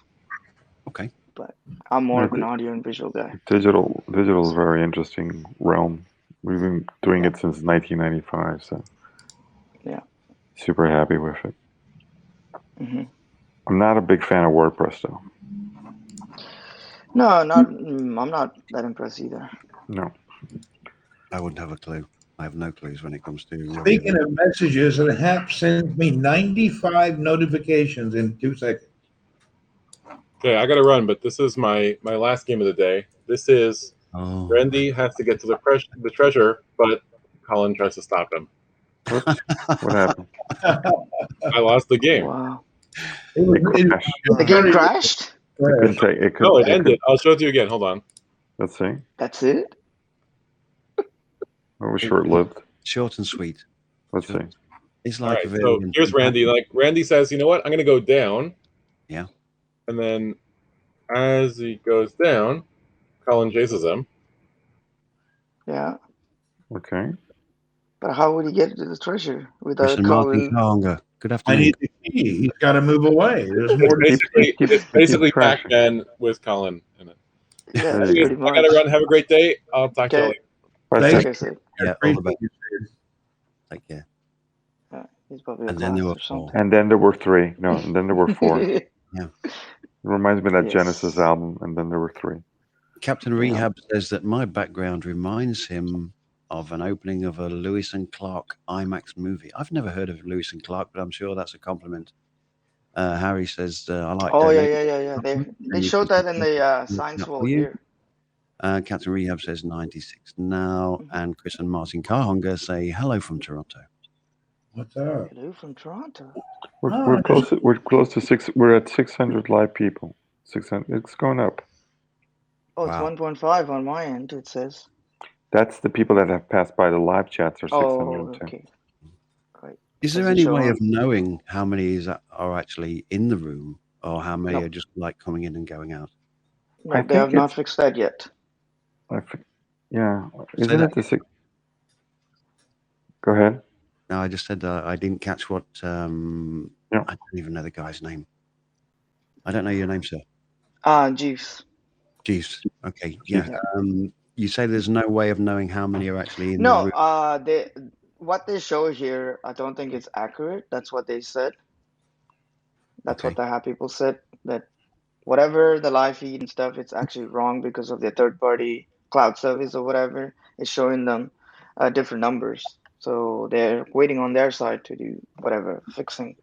Okay. But I'm more of an audio and visual guy. Digital is a very interesting realm. We've been doing it since 1995, so super happy with it. Mm-hmm. I'm not a big fan of WordPress, though. No, I'm not that impressed either. No. I wouldn't have a clue. I have no clues when it comes to... Speaking of messages, an app sends me 95 notifications in 2 seconds. Okay, I got to run, but this is my last game of the day. This is Randy has to get to the treasure, but Colin tries to stop him. What happened? I lost the game. Wow. The game crashed? It ended. I'll show it to you again. Hold on. Let's see. That's it? It was short-lived. Short and sweet. Let's see. It's like so here's Randy. Like Randy says, you know what? I'm going to go down. Yeah. And then as he goes down, Colin chases him. Yeah. Okay. But how would he get to the treasure without Colin? Good afternoon. I need the key. He's got to move away. There's more. It's basically Pac-Man with Colin in it. Yeah, I got to run. Have a great day. I'll talk to you later. Thank you. Yeah, all the best. Take care. He's probably and then there were 4. And then there were 3. No, and then there were 4. Yeah. It reminds me of that Genesis album, and then there were 3. Captain Rehab says that my background reminds him of an opening of a Lewis and Clark IMAX movie. I've never heard of Lewis and Clark, but I'm sure that's a compliment. Harry says, I like... Oh, yeah. They showed that in the Science World here. Captain Rehab says 96 now, and Chris and Martin Carhunger say hello from Toronto. What's up? Hello from Toronto. We're close to 6. We're at 600 live people. 600. It's going up. Oh, it's 1.5 on my end. It says. That's the people that have passed by the live chats are 600. Oh, okay. Right. Is there any way of knowing how many are actually in the room, or how many are just like coming in and going out? No, they have not fixed that yet. Yeah. Isn't it the 6? Go ahead. No, I just said I didn't catch what. Yeah. I don't even know the guy's name. I don't know your name, sir. Jeeves. Jeeves. Okay. Yeah. You say there's no way of knowing how many are actually in the No, room. what they show here, I don't think it's accurate. That's what they said. That's what the Hat people said, that whatever the live feed and stuff, it's actually wrong because of their third-party cloud service or whatever. It's showing them different numbers. So they're waiting on their side to do whatever fixing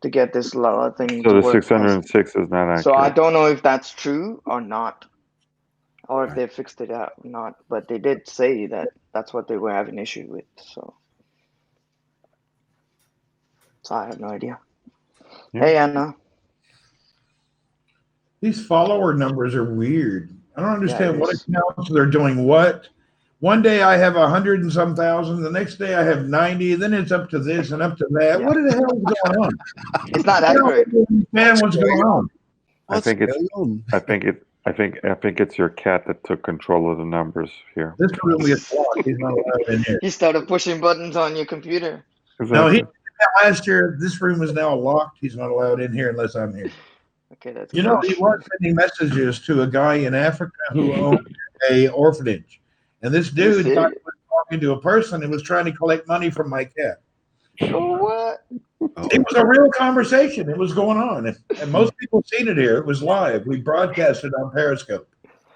to get this thing So to the work. 606 is not accurate. So I don't know if that's true or not, or if they fixed it out or not. But they did say that that's what they were having issue with. So I have no idea. Yeah. Hey, Anna. These follower numbers are weird. I don't understand it what is. accounts they're doing what. One day I have 100 and some thousand. The next day I have 90. Then it's up to this and up to that. Yeah. What the hell is going on? It's not I don't accurate. understand what's going on. I think it's your cat that took control of the numbers here. This room gets locked. He's not allowed in here. You started pushing buttons on your computer. No, he Exactly. did that last year. This room is now locked. He's not allowed in here unless I'm here. Okay, that's You know, he was sending messages to a guy in Africa who owned a orphanage. And this dude thought he was talking to a person and was trying to collect money from my cat. What? It was a real conversation. It was going on. And most people seen it here. It was live. We broadcasted on Periscope.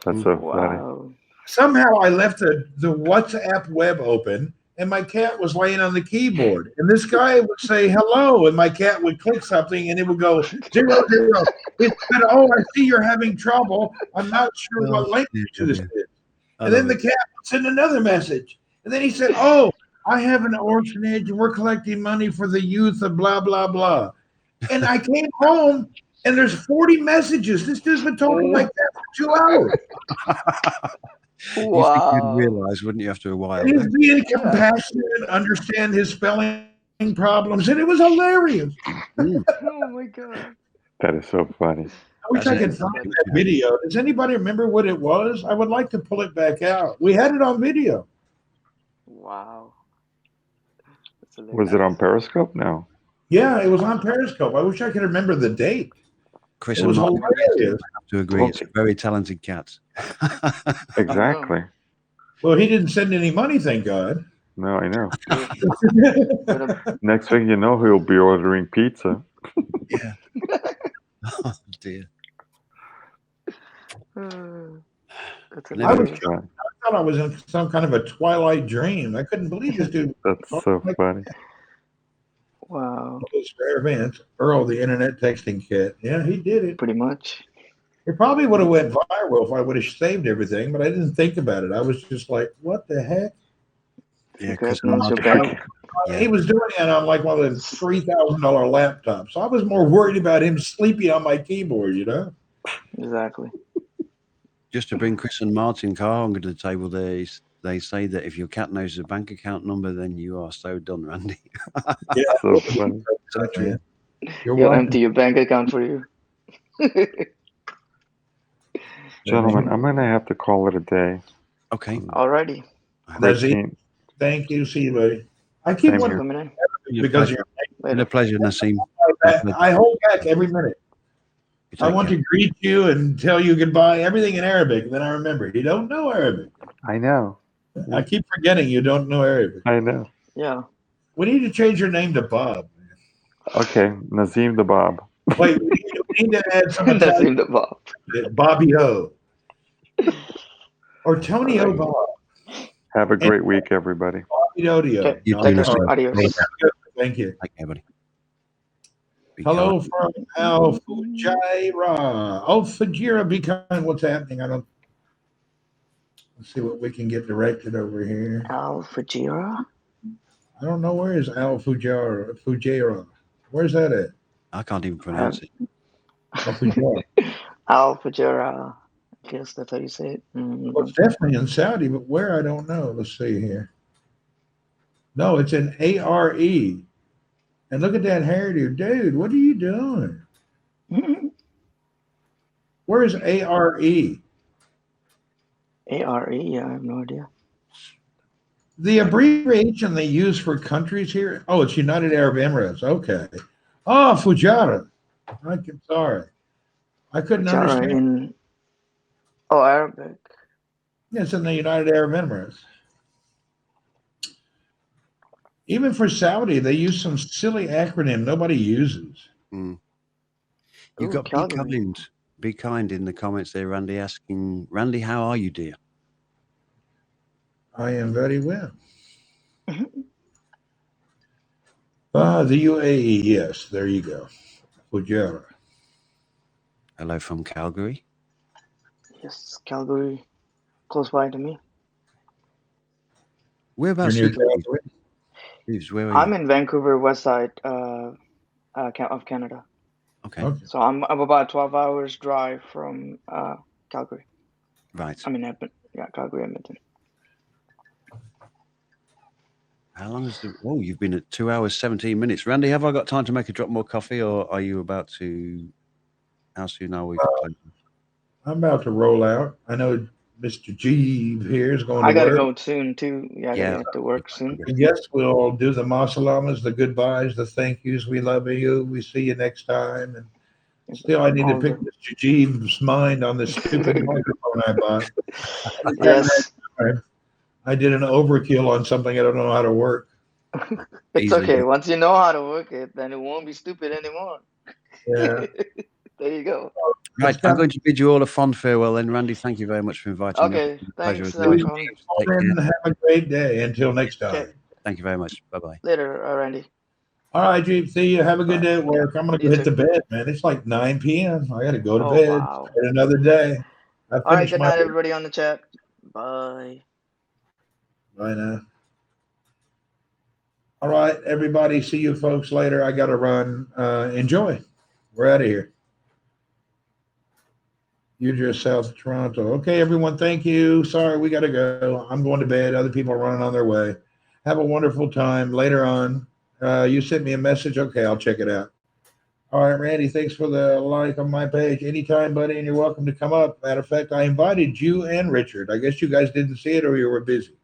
That's so funny. Wow. Somehow I left the WhatsApp web open and my cat was laying on the keyboard. And this guy would say hello, and my cat would click something and it would go 0, 0. It said, oh, I see you're having trouble. I'm not sure what language this is. And then the cat would send another message. And then he said, oh, I have an orphanage and we're collecting money for the youth of blah, blah, blah. And I came home and there's 40 messages. This dude's been talking like that for 2 hours. Wow. You'd realize, wouldn't you, after a while? He was being compassionate, understand his spelling problems, and it was hilarious. Oh my god. That is so funny. I wish I could find that video. Does anybody remember what it was? I would like to pull it back out. We had it on video. Wow. Was it on Periscope? No. Yeah, it was on Periscope. I wish I could remember the date. Chris It and was Mark hilarious. have to agree. It's a very talented cat. Exactly. Well, he didn't send any money, thank God. No, I know. Next thing you know, he'll be ordering pizza. Yeah. Oh dear. That's I hilarious. thought I was in some kind of a twilight dream. I couldn't believe this dude. That's so funny. Wow. Those rare events. Earl, the internet texting kit. Yeah, he did it. Pretty much. It probably would have went viral if I would have saved everything, but I didn't think about it. I was just like, what the heck? Yeah, Chris Chris and knows Mark. your bank. He was doing it on like one of those $3,000 laptops. So I was more worried about him sleeping on my keyboard, you know? Exactly. Just to bring Chris and Martin Carr to the table, they say that if your cat knows the bank account number, then you are so done, Randy. Yeah. So funny. So true. You're He'll welcome. empty your bank account for you. Gentlemen, I'm going to have to call it a day. Okay. Alrighty. Nazim, thank you. See you, buddy. I keep Same wanting here. Coming in. because It's you're been a pleasure, Nassim. I hold back every minute. You I take want care. to greet you and tell you goodbye, everything in Arabic. And then I remember, you don't know Arabic. I know. I keep forgetting you don't know Arabic. I know. Yeah. We need to change your name to Bob. Okay, Nazim the Bob. Wait, we need to add some That's Italian, in the box. Bobby O. Or Tony O. Bob. Have a great week, everybody. Bobby Odio. Okay. You No, too, Take care. Nassim. Adios. Thank you. Take care, buddy. Be Hello kind. from Al Fujairah. Oh, Fujairah, be kind. What's happening? Let's see what we can get directed over here. Al Fajira? I don't know where is Al Fujairah. Where's that at? I can't even pronounce it. Al Fujairah. Al Fajira. I guess that's how you say it. Well, it's definitely in Saudi, but where I don't know. Let's see here. No, it's in ARE. And look at that hairdo, dude. What are you doing? Where is ARE? ARE? Yeah, I have no idea. The abbreviation they use for countries here. Oh, it's United Arab Emirates. Okay. Oh, Fujairah. I'm sorry. I couldn't understand. Arabic. It's in the United Arab Emirates. Even for Saudi, they use some silly acronym nobody uses. You've got Be Kind in the comments there, Randy, asking, Randy, how are you, dear? I am very well. The UAE, yes, there you go. Fujairah. Hello from Calgary. Yes, Calgary, close by to me. Whereabouts You're are near you? Calgary? Please, where are I'm you? in Vancouver, west side of Canada. Okay. So I'm about 12 hours drive from Calgary. Right. I mean, Calgary, Edmonton. How long is the? Oh, you've been at 2 hours 17 minutes. Randy, have I got time to make a drop more coffee, or are you about to? How soon are we? I'm about to roll out. I know Mr. G here is going to work. I gotta go soon too. Yeah, I gotta get to work soon. I guess we'll do the masalamas, the goodbyes, the thank yous. We love you. We see you next time. And still, I need to pick Mr. G's mind on this stupid microphone I bought. Yes. I did an overkill on something I don't know how to work. It's okay. Once you know how to work it, then it won't be stupid anymore. Yeah. There you go. Right, I'm going to bid you all a fond farewell then, Randy. Thank you very much for inviting me. Okay, thanks. Have a great day. Until next time. Okay. Thank you very much. Bye-bye. Later, Randy. All right, Jeep. See you. Have a good day at work. I'm going to go hit the bed, man. It's like 9 p.m. I got to go to bed. Wow. Start another day. All right, good night, everybody on the chat. Bye. Bye now. All right, everybody. See you folks later. I got to run. Enjoy. We're out of here. You're just south of Toronto. Okay, everyone. Thank you. Sorry, we got to go. I'm going to bed. Other people are running on their way. Have a wonderful time. Later on, you sent me a message. Okay, I'll check it out. All right, Randy, thanks for the like on my page. Anytime, buddy, and you're welcome to come up. Matter of fact, I invited you and Richard. I guess you guys didn't see it or you were busy.